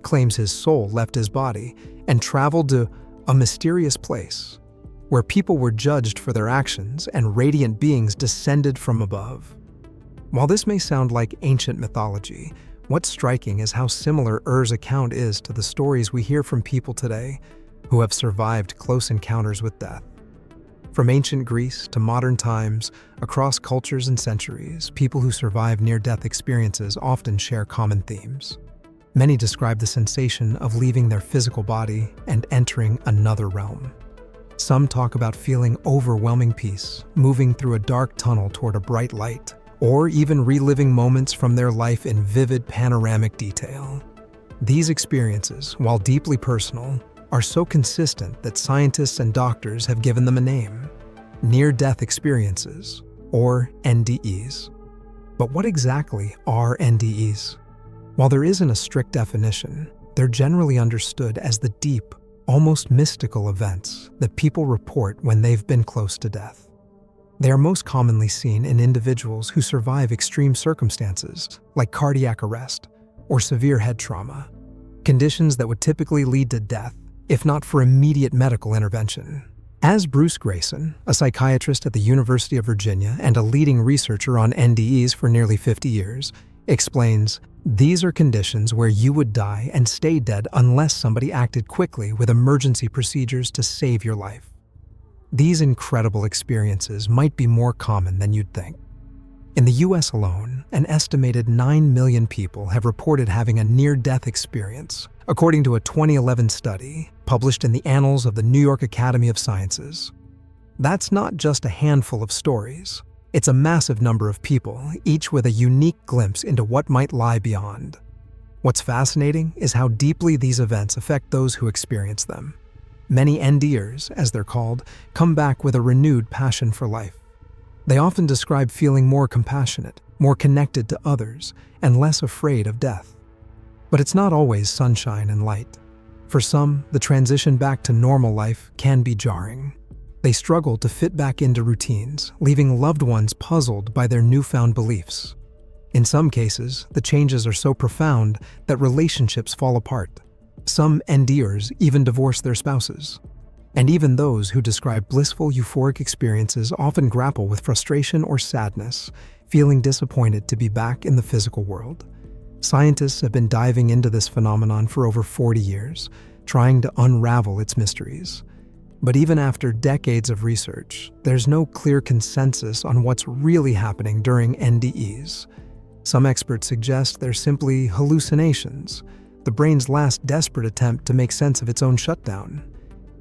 Claims his soul left his body and traveled to a mysterious place where people were judged for their actions and radiant beings descended from above. While this may sound like ancient mythology, what's striking is how similar account is to the stories we hear from people today who have survived close encounters with death. From ancient Greece to modern times, across cultures and centuries, people who survive near-death experiences often share common themes. Many describe the sensation of leaving their physical body and entering another realm. Some talk about feeling overwhelming peace, moving through a dark tunnel toward a bright light, or even reliving moments from their life in vivid panoramic detail. These experiences, while deeply personal, are so consistent that scientists and doctors have given them a name: near-death experiences, or NDEs. But what exactly are NDEs? While there isn't a strict definition, they're generally understood as the deep, almost mystical events that people report when they've been close to death. They are most commonly seen in individuals who survive extreme circumstances like cardiac arrest or severe head trauma, conditions that would typically lead to death if not for immediate medical intervention. As Bruce Grayson, a psychiatrist at the University of Virginia and a leading researcher on NDEs for nearly 50 years, explains, these are conditions where you would die and stay dead unless somebody acted quickly with emergency procedures to save your life. These incredible experiences might be more common than you'd think. In the US alone, an estimated 9 million people have reported having a near-death experience, according to a 2011 study published in the Annals of the New York Academy of Sciences. That's not just a handful of stories. It's a massive number of people, each with a unique glimpse into what might lie beyond. What's fascinating is how deeply these events affect those who experience them. Many NDers, as they're called, come back with a renewed passion for life. They often describe feeling more compassionate, more connected to others, and less afraid of death. But it's not always sunshine and light. For some, the transition back to normal life can be jarring. They struggle to fit back into routines, leaving loved ones puzzled by their newfound beliefs. In some cases, the changes are so profound that relationships fall apart. Some NDers even divorce their spouses. And even those who describe blissful, euphoric experiences often grapple with frustration or sadness, feeling disappointed to be back in the physical world. Scientists have been diving into this phenomenon for over 40 years, trying to unravel its mysteries. But even after decades of research, there's no clear consensus on what's really happening during NDEs. Some experts suggest they're simply hallucinations, the brain's last desperate attempt to make sense of its own shutdown.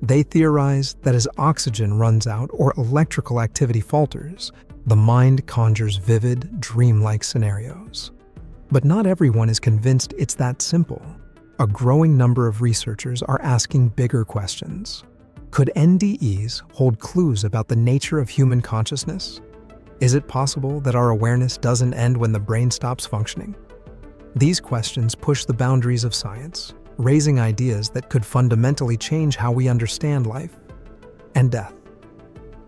They theorize that as oxygen runs out or electrical activity falters, the mind conjures vivid, dreamlike scenarios. But not everyone is convinced it's that simple. A growing number of researchers are asking bigger questions. Could NDEs hold clues about the nature of human consciousness? Is it possible that our awareness doesn't end when the brain stops functioning? These questions push the boundaries of science, raising ideas that could fundamentally change how we understand life and death.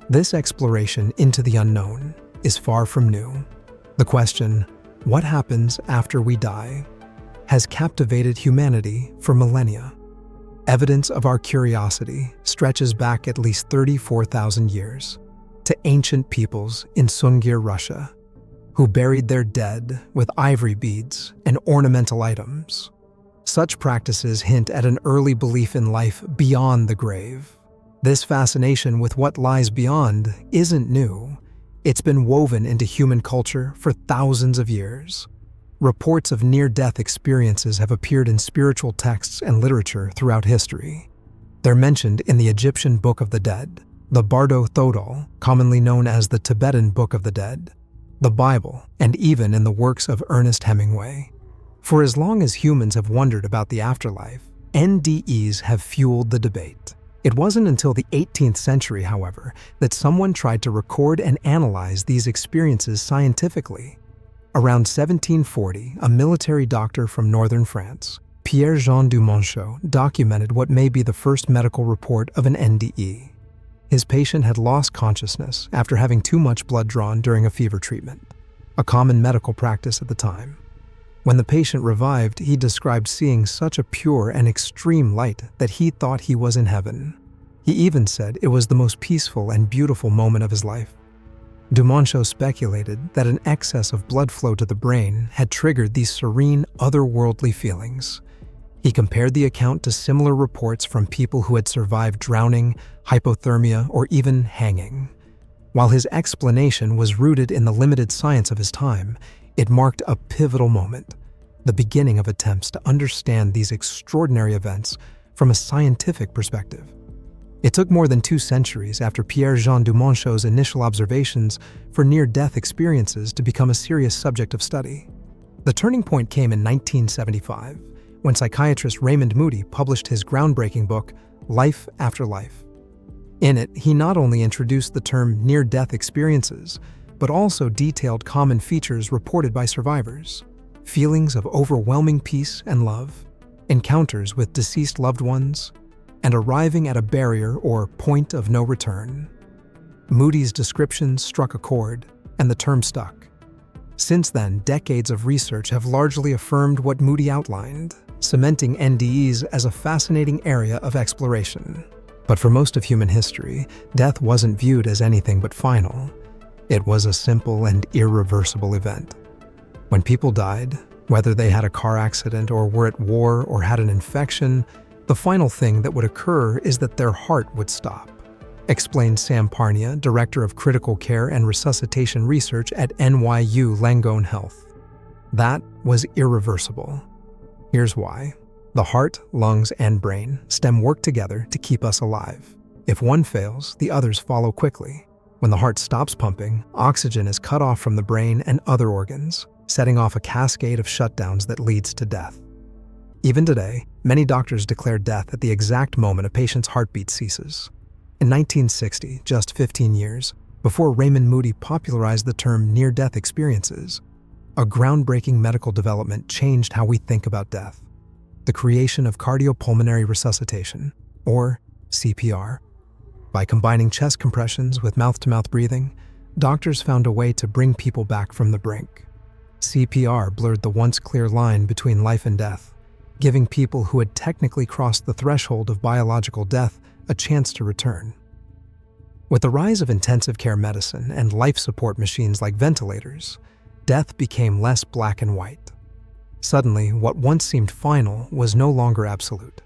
This exploration into the unknown is far from new. The question, what happens after we die, has captivated humanity for millennia. Evidence of our curiosity stretches back at least 34,000 years to ancient peoples in Sungir, Russia, who buried their dead with ivory beads and ornamental items. Such practices hint at an early belief in life beyond the grave. This fascination with what lies beyond isn't new. It's been woven into human culture for thousands of years. Reports of near-death experiences have appeared in spiritual texts and literature throughout history. They're mentioned in the Egyptian Book of the Dead, the Bardo Thodol, commonly known as the Tibetan Book of the Dead, the Bible, and even in the works of Ernest Hemingway. For as long as humans have wondered about the afterlife, NDEs have fueled the debate. It wasn't until the 18th century, however, that someone tried to record and analyze these experiences scientifically. Around 1740, a military doctor from northern France, Pierre-Jean Dumonchot, documented what may be the first medical report of an NDE. His patient had lost consciousness after having too much blood drawn during a fever treatment, a common medical practice at the time. When the patient revived, he described seeing such a pure and extreme light that he thought he was in heaven. He even said it was the most peaceful and beautiful moment of his life. Dumonchot speculated that an excess of blood flow to the brain had triggered these serene, otherworldly feelings. He compared the account to similar reports from people who had survived drowning, hypothermia, or even hanging. While his explanation was rooted in the limited science of his time, it marked a pivotal moment, the beginning of attempts to understand these extraordinary events from a scientific perspective. It took more than 2 centuries after Pierre-Jean Dumonchot's initial observations for near-death experiences to become a serious subject of study. The turning point came in 1975, when psychiatrist Raymond Moody published his groundbreaking book, Life After Life. In it, he not only introduced the term near-death experiences, but also detailed common features reported by survivors: feelings of overwhelming peace and love, encounters with deceased loved ones, and arriving at a barrier or point of no return. Moody's descriptions struck a chord, and the term stuck. Since then, decades of research have largely affirmed what Moody outlined, cementing NDEs as a fascinating area of exploration. But for most of human history, death wasn't viewed as anything but final. It was a simple and irreversible event. When people died, whether they had a car accident or were at war or had an infection, the final thing that would occur is that their heart would stop, explained Sam Parnia, Director of Critical Care and Resuscitation Research at NYU Langone Health. That was irreversible. Here's why. The heart, lungs, and brain stem work together to keep us alive. If one fails, the others follow quickly. When the heart stops pumping, oxygen is cut off from the brain and other organs, setting off a cascade of shutdowns that leads to death. Even today, many doctors declare death at the exact moment a patient's heartbeat ceases. In 1960, just 15 years before Raymond Moody popularized the term near-death experiences, a groundbreaking medical development changed how we think about death: the creation of cardiopulmonary resuscitation, or CPR. By combining chest compressions with mouth-to-mouth breathing, doctors found a way to bring people back from the brink. CPR blurred the once clear line between life and death, giving people who had technically crossed the threshold of biological death a chance to return. With the rise of intensive care medicine and life support machines like ventilators, death became less black and white. Suddenly, what once seemed final was no longer absolute.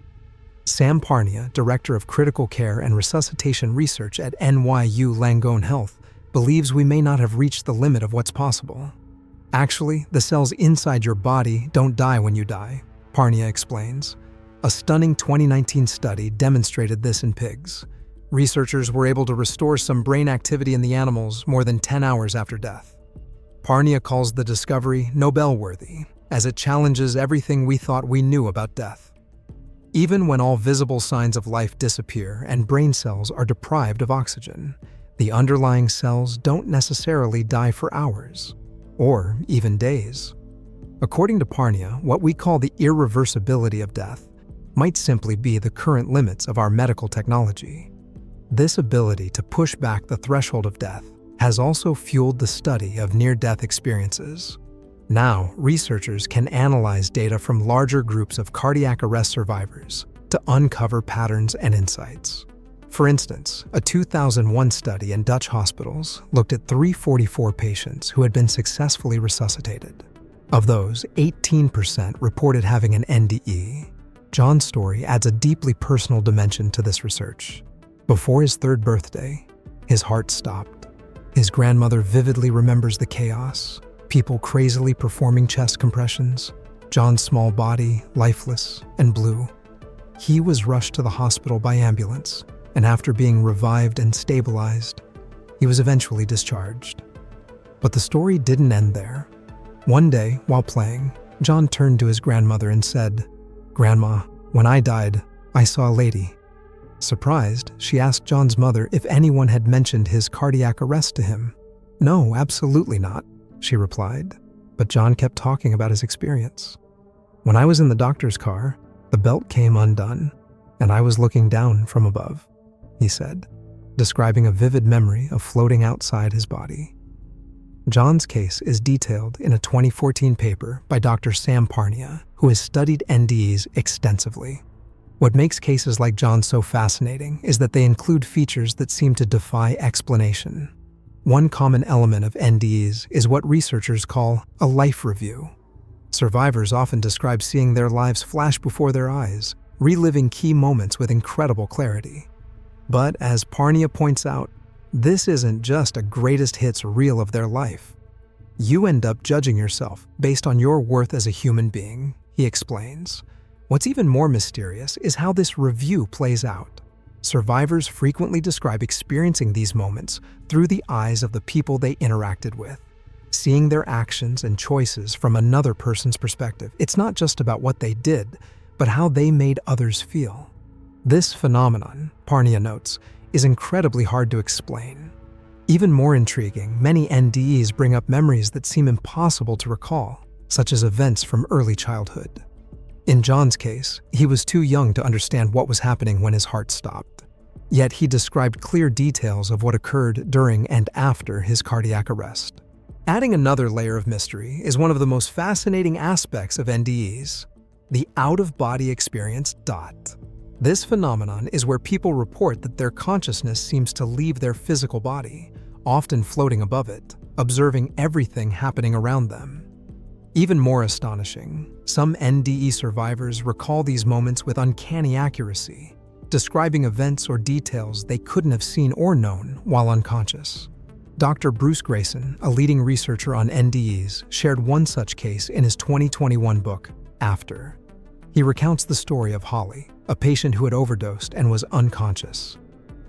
Sam Parnia, Director of Critical Care and Resuscitation Research at NYU Langone Health, believes we may not have reached the limit of what's possible. Actually, the cells inside your body don't die when you die, Parnia explains. A stunning 2019 study demonstrated this in pigs. Researchers were able to restore some brain activity in the animals more than 10 hours after death. Parnia calls the discovery Nobel-worthy, as it challenges everything we thought we knew about death. Even when all visible signs of life disappear and brain cells are deprived of oxygen, the underlying cells don't necessarily die for hours, or even days. According to Parnia, what we call the irreversibility of death might simply be the current limits of our medical technology. This ability to push back the threshold of death has also fueled the study of near-death experiences. Now, researchers can analyze data from larger groups of cardiac arrest survivors to uncover patterns and insights. For instance, a 2001 study in Dutch hospitals looked at 344 patients who had been successfully resuscitated. Of those, 18% reported having an NDE. John's story adds a deeply personal dimension to this research. Before his 3rd birthday, his heart stopped. His grandmother vividly remembers the chaos, people crazily performing chest compressions, John's small body lifeless and blue. He was rushed to the hospital by ambulance, and after being revived and stabilized, he was eventually discharged. But the story didn't end there. One day, while playing, John turned to his grandmother and said, "Grandma, when I died, I saw a lady." Surprised, she asked John's mother if anyone had mentioned his cardiac arrest to him. "No, absolutely not," she replied. But John kept talking about his experience. "When I was in the doctor's car, the belt came undone, and I was looking down from above," he said, describing a vivid memory of floating outside his body. John's case is detailed in a 2014 paper by Dr. Sam Parnia, who has studied NDEs extensively. What makes cases like John's so fascinating is that they include features that seem to defy explanation. One common element of NDEs is what researchers call a life review. Survivors often describe seeing their lives flash before their eyes, reliving key moments with incredible clarity. But as Parnia points out, this isn't just a greatest hits reel of their life. You end up judging yourself based on your worth as a human being, he explains. What's even more mysterious is how this review plays out. Survivors frequently describe experiencing these moments through the eyes of the people they interacted with, seeing their actions and choices from another person's perspective. It's not just about what they did, but how they made others feel. This phenomenon, Parnia notes, is incredibly hard to explain. Even more intriguing, many NDEs bring up memories that seem impossible to recall, such as events from early childhood. In John's case, he was too young to understand what was happening when his heart stopped. Yet he described clear details of what occurred during and after his cardiac arrest. Adding another layer of mystery is one of the most fascinating aspects of NDEs, the out-of-body experience DOT. This phenomenon is where people report that their consciousness seems to leave their physical body, often floating above it, observing everything happening around them. Even more astonishing, some NDE survivors recall these moments with uncanny accuracy, describing events or details they couldn't have seen or known while unconscious. Dr. Bruce Grayson, a leading researcher on NDEs, shared one such case in his 2021 book, After. He recounts the story of Holly, a patient who had overdosed and was unconscious.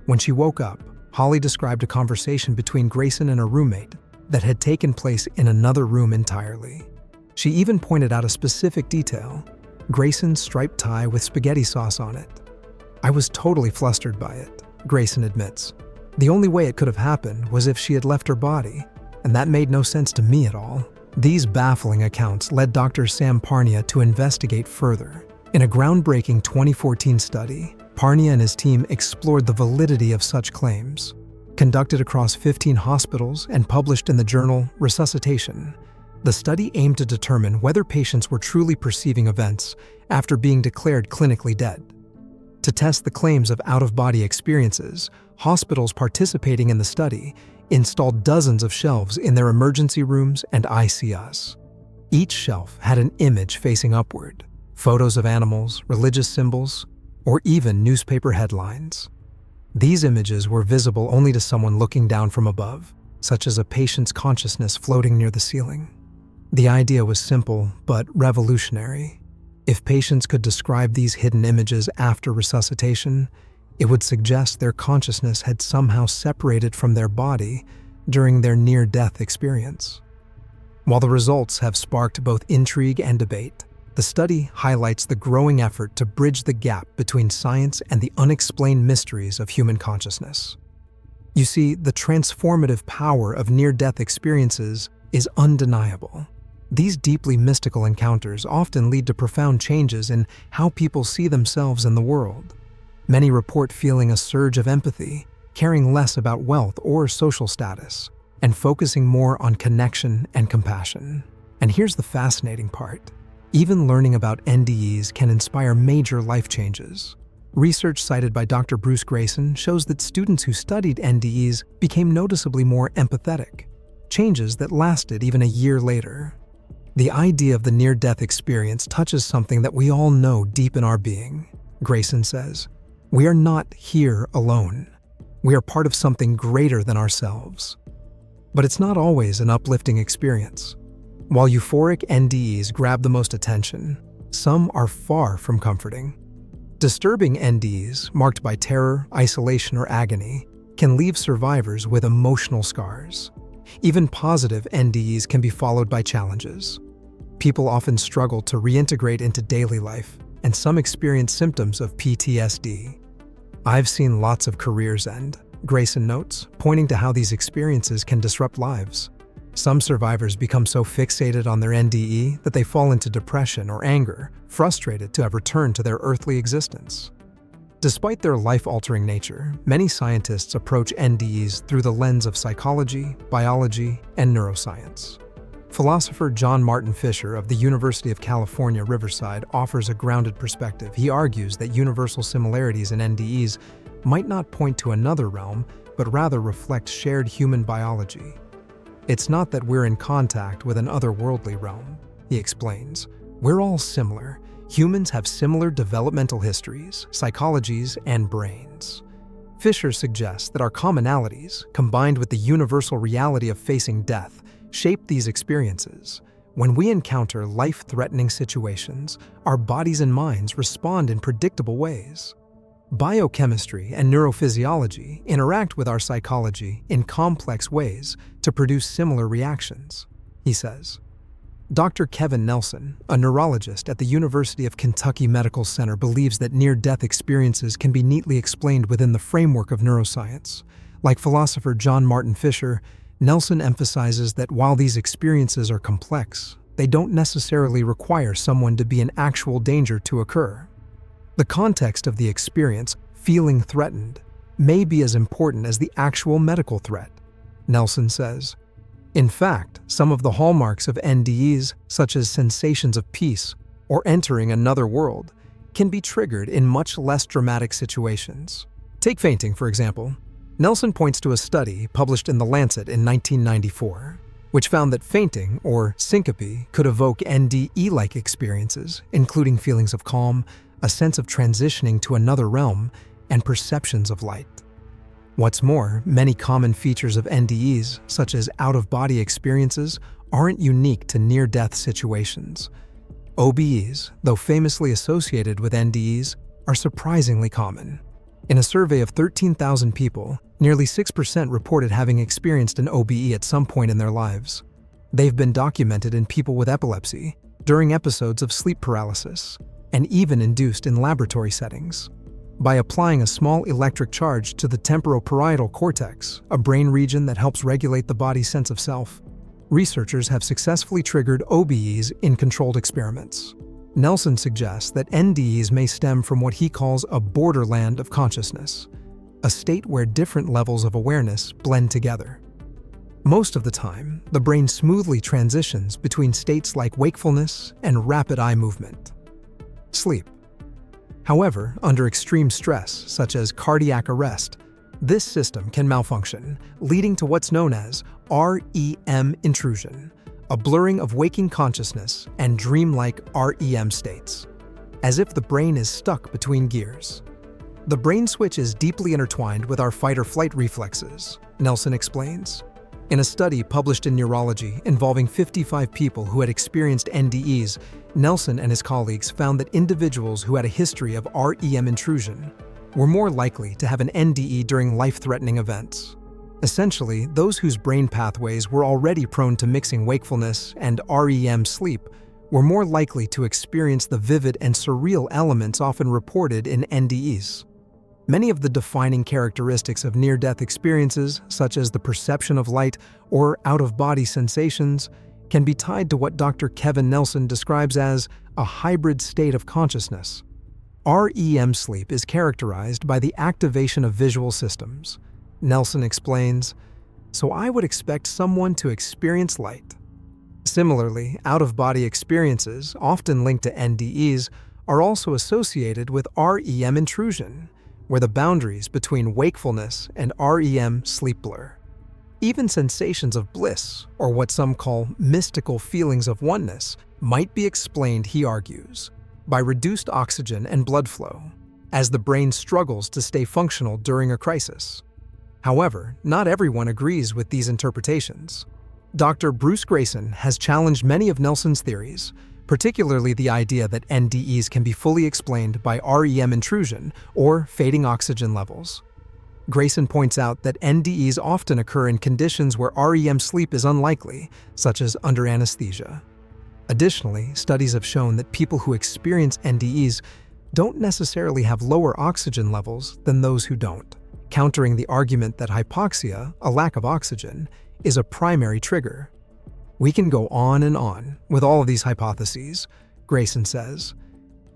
When she woke up, Holly described a conversation between Grayson and a roommate that had taken place in another room entirely. She even pointed out a specific detail: Grayson's striped tie with spaghetti sauce on it. "I was totally flustered by it," Grayson admits. "The only way it could have happened was if she had left her body, and that made no sense to me at all." These baffling accounts led Dr. Sam Parnia to investigate further. In a groundbreaking 2014 study, Parnia and his team explored the validity of such claims. Conducted across 15 hospitals and published in the journal Resuscitation, the study aimed to determine whether patients were truly perceiving events after being declared clinically dead. To test the claims of out-of-body experiences, hospitals participating in the study installed dozens of shelves in their emergency rooms and ICUs. Each shelf had an image facing upward, photos of animals, religious symbols, or even newspaper headlines. These images were visible only to someone looking down from above, such as a patient's consciousness floating near the ceiling. The idea was simple but revolutionary. If patients could describe these hidden images after resuscitation, it would suggest their consciousness had somehow separated from their body during their near-death experience. While the results have sparked both intrigue and debate, the study highlights the growing effort to bridge the gap between science and the unexplained mysteries of human consciousness. You see, the transformative power of near-death experiences is undeniable. These deeply mystical encounters often lead to profound changes in how people see themselves and the world. Many report feeling a surge of empathy, caring less about wealth or social status, and focusing more on connection and compassion. And here's the fascinating part: even learning about NDEs can inspire major life changes. Research cited by Dr. Bruce Grayson shows that students who studied NDEs became noticeably more empathetic, changes that lasted even a year later. The idea of the near-death experience touches something that we all know deep in our being. Grayson says, "We are not here alone. We are part of something greater than ourselves." But it's not always an uplifting experience. While euphoric NDEs grab the most attention, some are far from comforting. Disturbing NDEs, marked by terror, isolation, or agony, can leave survivors with emotional scars. Even positive NDEs can be followed by challenges. People often struggle to reintegrate into daily life, and some experience symptoms of PTSD. "I've seen lots of careers end," Grayson notes, pointing to how these experiences can disrupt lives. Some survivors become so fixated on their NDE that they fall into depression or anger, frustrated to have returned to their earthly existence. Despite their life-altering nature, many scientists approach NDEs through the lens of psychology, biology, and neuroscience. Philosopher John Martin Fisher of the University of California, Riverside offers a grounded perspective. He argues that universal similarities in NDEs might not point to another realm, but rather reflect shared human biology. "It's not that we're in contact with an otherworldly realm," he explains. "We're all similar. Humans have similar developmental histories, psychologies, and brains." Fisher suggests that our commonalities, combined with the universal reality of facing death, shape these experiences. When we encounter life-threatening situations, our bodies and minds respond in predictable ways. Biochemistry and neurophysiology interact with our psychology in complex ways to produce similar reactions, he says. Dr. Kevin Nelson, a neurologist at the University of Kentucky Medical Center, believes that near-death experiences can be neatly explained within the framework of neuroscience. Like philosopher John Martin Fisher, Nelson emphasizes that while these experiences are complex, they don't necessarily require someone to be in actual danger to occur. The context of the experience, feeling threatened, may be as important as the actual medical threat, Nelson says. In fact, some of the hallmarks of NDEs, such as sensations of peace or entering another world, can be triggered in much less dramatic situations. Take fainting, for example. Nelson points to a study published in The Lancet in 1994, which found that fainting, or syncope, could evoke NDE-like experiences, including feelings of calm, a sense of transitioning to another realm, and perceptions of light. What's more, many common features of NDEs, such as out-of-body experiences, aren't unique to near-death situations. OBEs, though famously associated with NDEs, are surprisingly common. In a survey of 13,000 people, nearly 6% reported having experienced an OBE at some point in their lives. They've been documented in people with epilepsy, during episodes of sleep paralysis, and even induced in laboratory settings. By applying a small electric charge to the temporoparietal cortex, a brain region that helps regulate the body's sense of self, researchers have successfully triggered OBEs in controlled experiments. Nelson suggests that NDEs may stem from what he calls a borderland of consciousness, a state where different levels of awareness blend together. Most of the time, the brain smoothly transitions between states like wakefulness and rapid eye movement. Sleep. However, under extreme stress, such as cardiac arrest, this system can malfunction, leading to what's known as REM intrusion, a blurring of waking consciousness and dreamlike REM states, as if the brain is stuck between gears. The brain switch is deeply intertwined with our fight-or-flight reflexes, Nelson explains. In a study published in Neurology involving 55 people who had experienced NDEs, Nelson and his colleagues found that individuals who had a history of REM intrusion were more likely to have an NDE during life-threatening events. Essentially, those whose brain pathways were already prone to mixing wakefulness and REM sleep were more likely to experience the vivid and surreal elements often reported in NDEs. Many of the defining characteristics of near-death experiences, such as the perception of light or out-of-body sensations, can be tied to what Dr. Kevin Nelson describes as a hybrid state of consciousness. REM sleep is characterized by the activation of visual systems. Nelson explains, "So I would expect someone to experience light." Similarly, out-of-body experiences, often linked to NDEs, are also associated with REM intrusion, where the boundaries between wakefulness and REM sleep blur. Even sensations of bliss, or what some call mystical feelings of oneness, might be explained, he argues, by reduced oxygen and blood flow, as the brain struggles to stay functional during a crisis. However, not everyone agrees with these interpretations. Dr. Bruce Greyson has challenged many of Nelson's theories, particularly the idea that NDEs can be fully explained by REM intrusion or fading oxygen levels. Greyson points out that NDEs often occur in conditions where REM sleep is unlikely, such as under anesthesia. Additionally, studies have shown that people who experience NDEs don't necessarily have lower oxygen levels than those who don't, countering the argument that hypoxia, a lack of oxygen, is a primary trigger. We can go on and on with all of these hypotheses, Greyson says.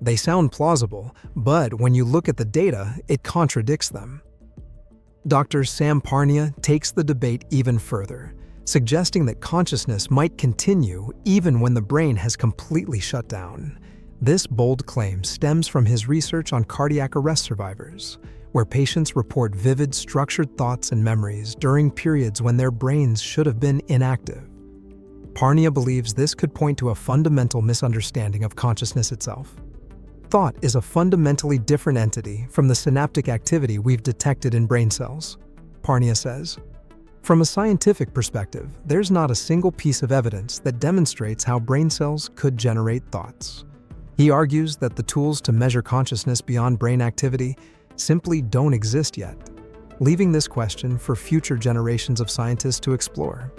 They sound plausible, but when you look at the data, it contradicts them. Dr. Sam Parnia takes the debate even further, suggesting that consciousness might continue even when the brain has completely shut down. This bold claim stems from his research on cardiac arrest survivors, where patients report vivid, structured thoughts and memories during periods when their brains should have been inactive. Parnia believes this could point to a fundamental misunderstanding of consciousness itself. Thought is a fundamentally different entity from the synaptic activity we've detected in brain cells, Parnia says. From a scientific perspective, there's not a single piece of evidence that demonstrates how brain cells could generate thoughts. He argues that the tools to measure consciousness beyond brain activity simply don't exist yet, leaving this question for future generations of scientists to explore.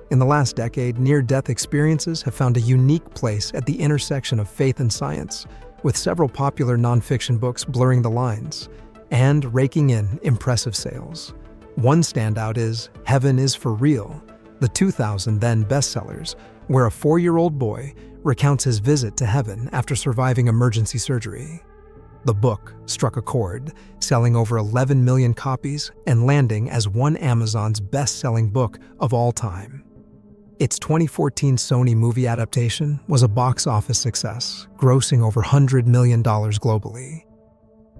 In the last decade, near-death experiences have found a unique place at the intersection of faith and science, with several popular nonfiction books blurring the lines and raking in impressive sales. One standout is Heaven is for Real, the 2000 then bestsellers, where a 4-year-old boy recounts his visit to heaven after surviving emergency surgery. The book struck a chord, selling over 11 million copies and landing as one Amazon's best-selling book of all time. Its 2014 Sony movie adaptation was a box office success, grossing over $100 million globally.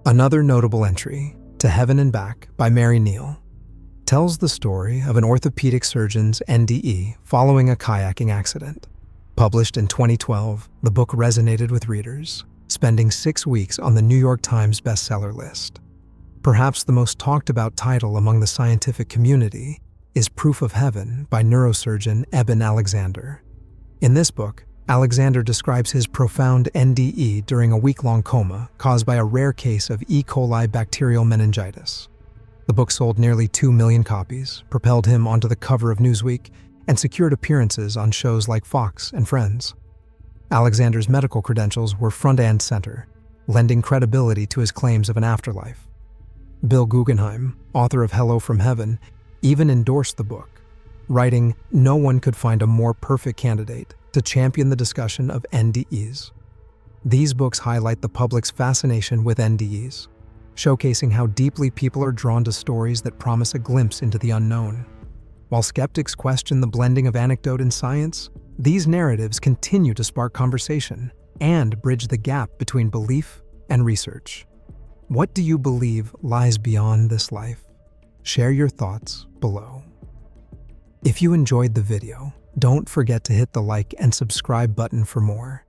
Another notable entry, To Heaven and Back by Mary Neal, tells the story of an orthopedic surgeon's NDE following a kayaking accident. Published in 2012, the book resonated with readers, spending 6 weeks on the New York Times bestseller list. Perhaps the most talked about title among the scientific community is Proof of Heaven by neurosurgeon Eben Alexander. In this book, Alexander describes his profound NDE during a week-long coma caused by a rare case of E. coli bacterial meningitis. The book sold nearly 2 million copies, propelled him onto the cover of Newsweek, and secured appearances on shows like Fox and Friends. Alexander's medical credentials were front and center, lending credibility to his claims of an afterlife. Bill Guggenheim, author of Hello from Heaven, even endorsed the book, writing, "No one could find a more perfect candidate to champion the discussion of NDEs." These books highlight the public's fascination with NDEs, showcasing how deeply people are drawn to stories that promise a glimpse into the unknown. While skeptics question the blending of anecdote and science, these narratives continue to spark conversation and bridge the gap between belief and research. What do you believe lies beyond this life? Share your thoughts below. If you enjoyed the video, don't forget to hit the like and subscribe button for more.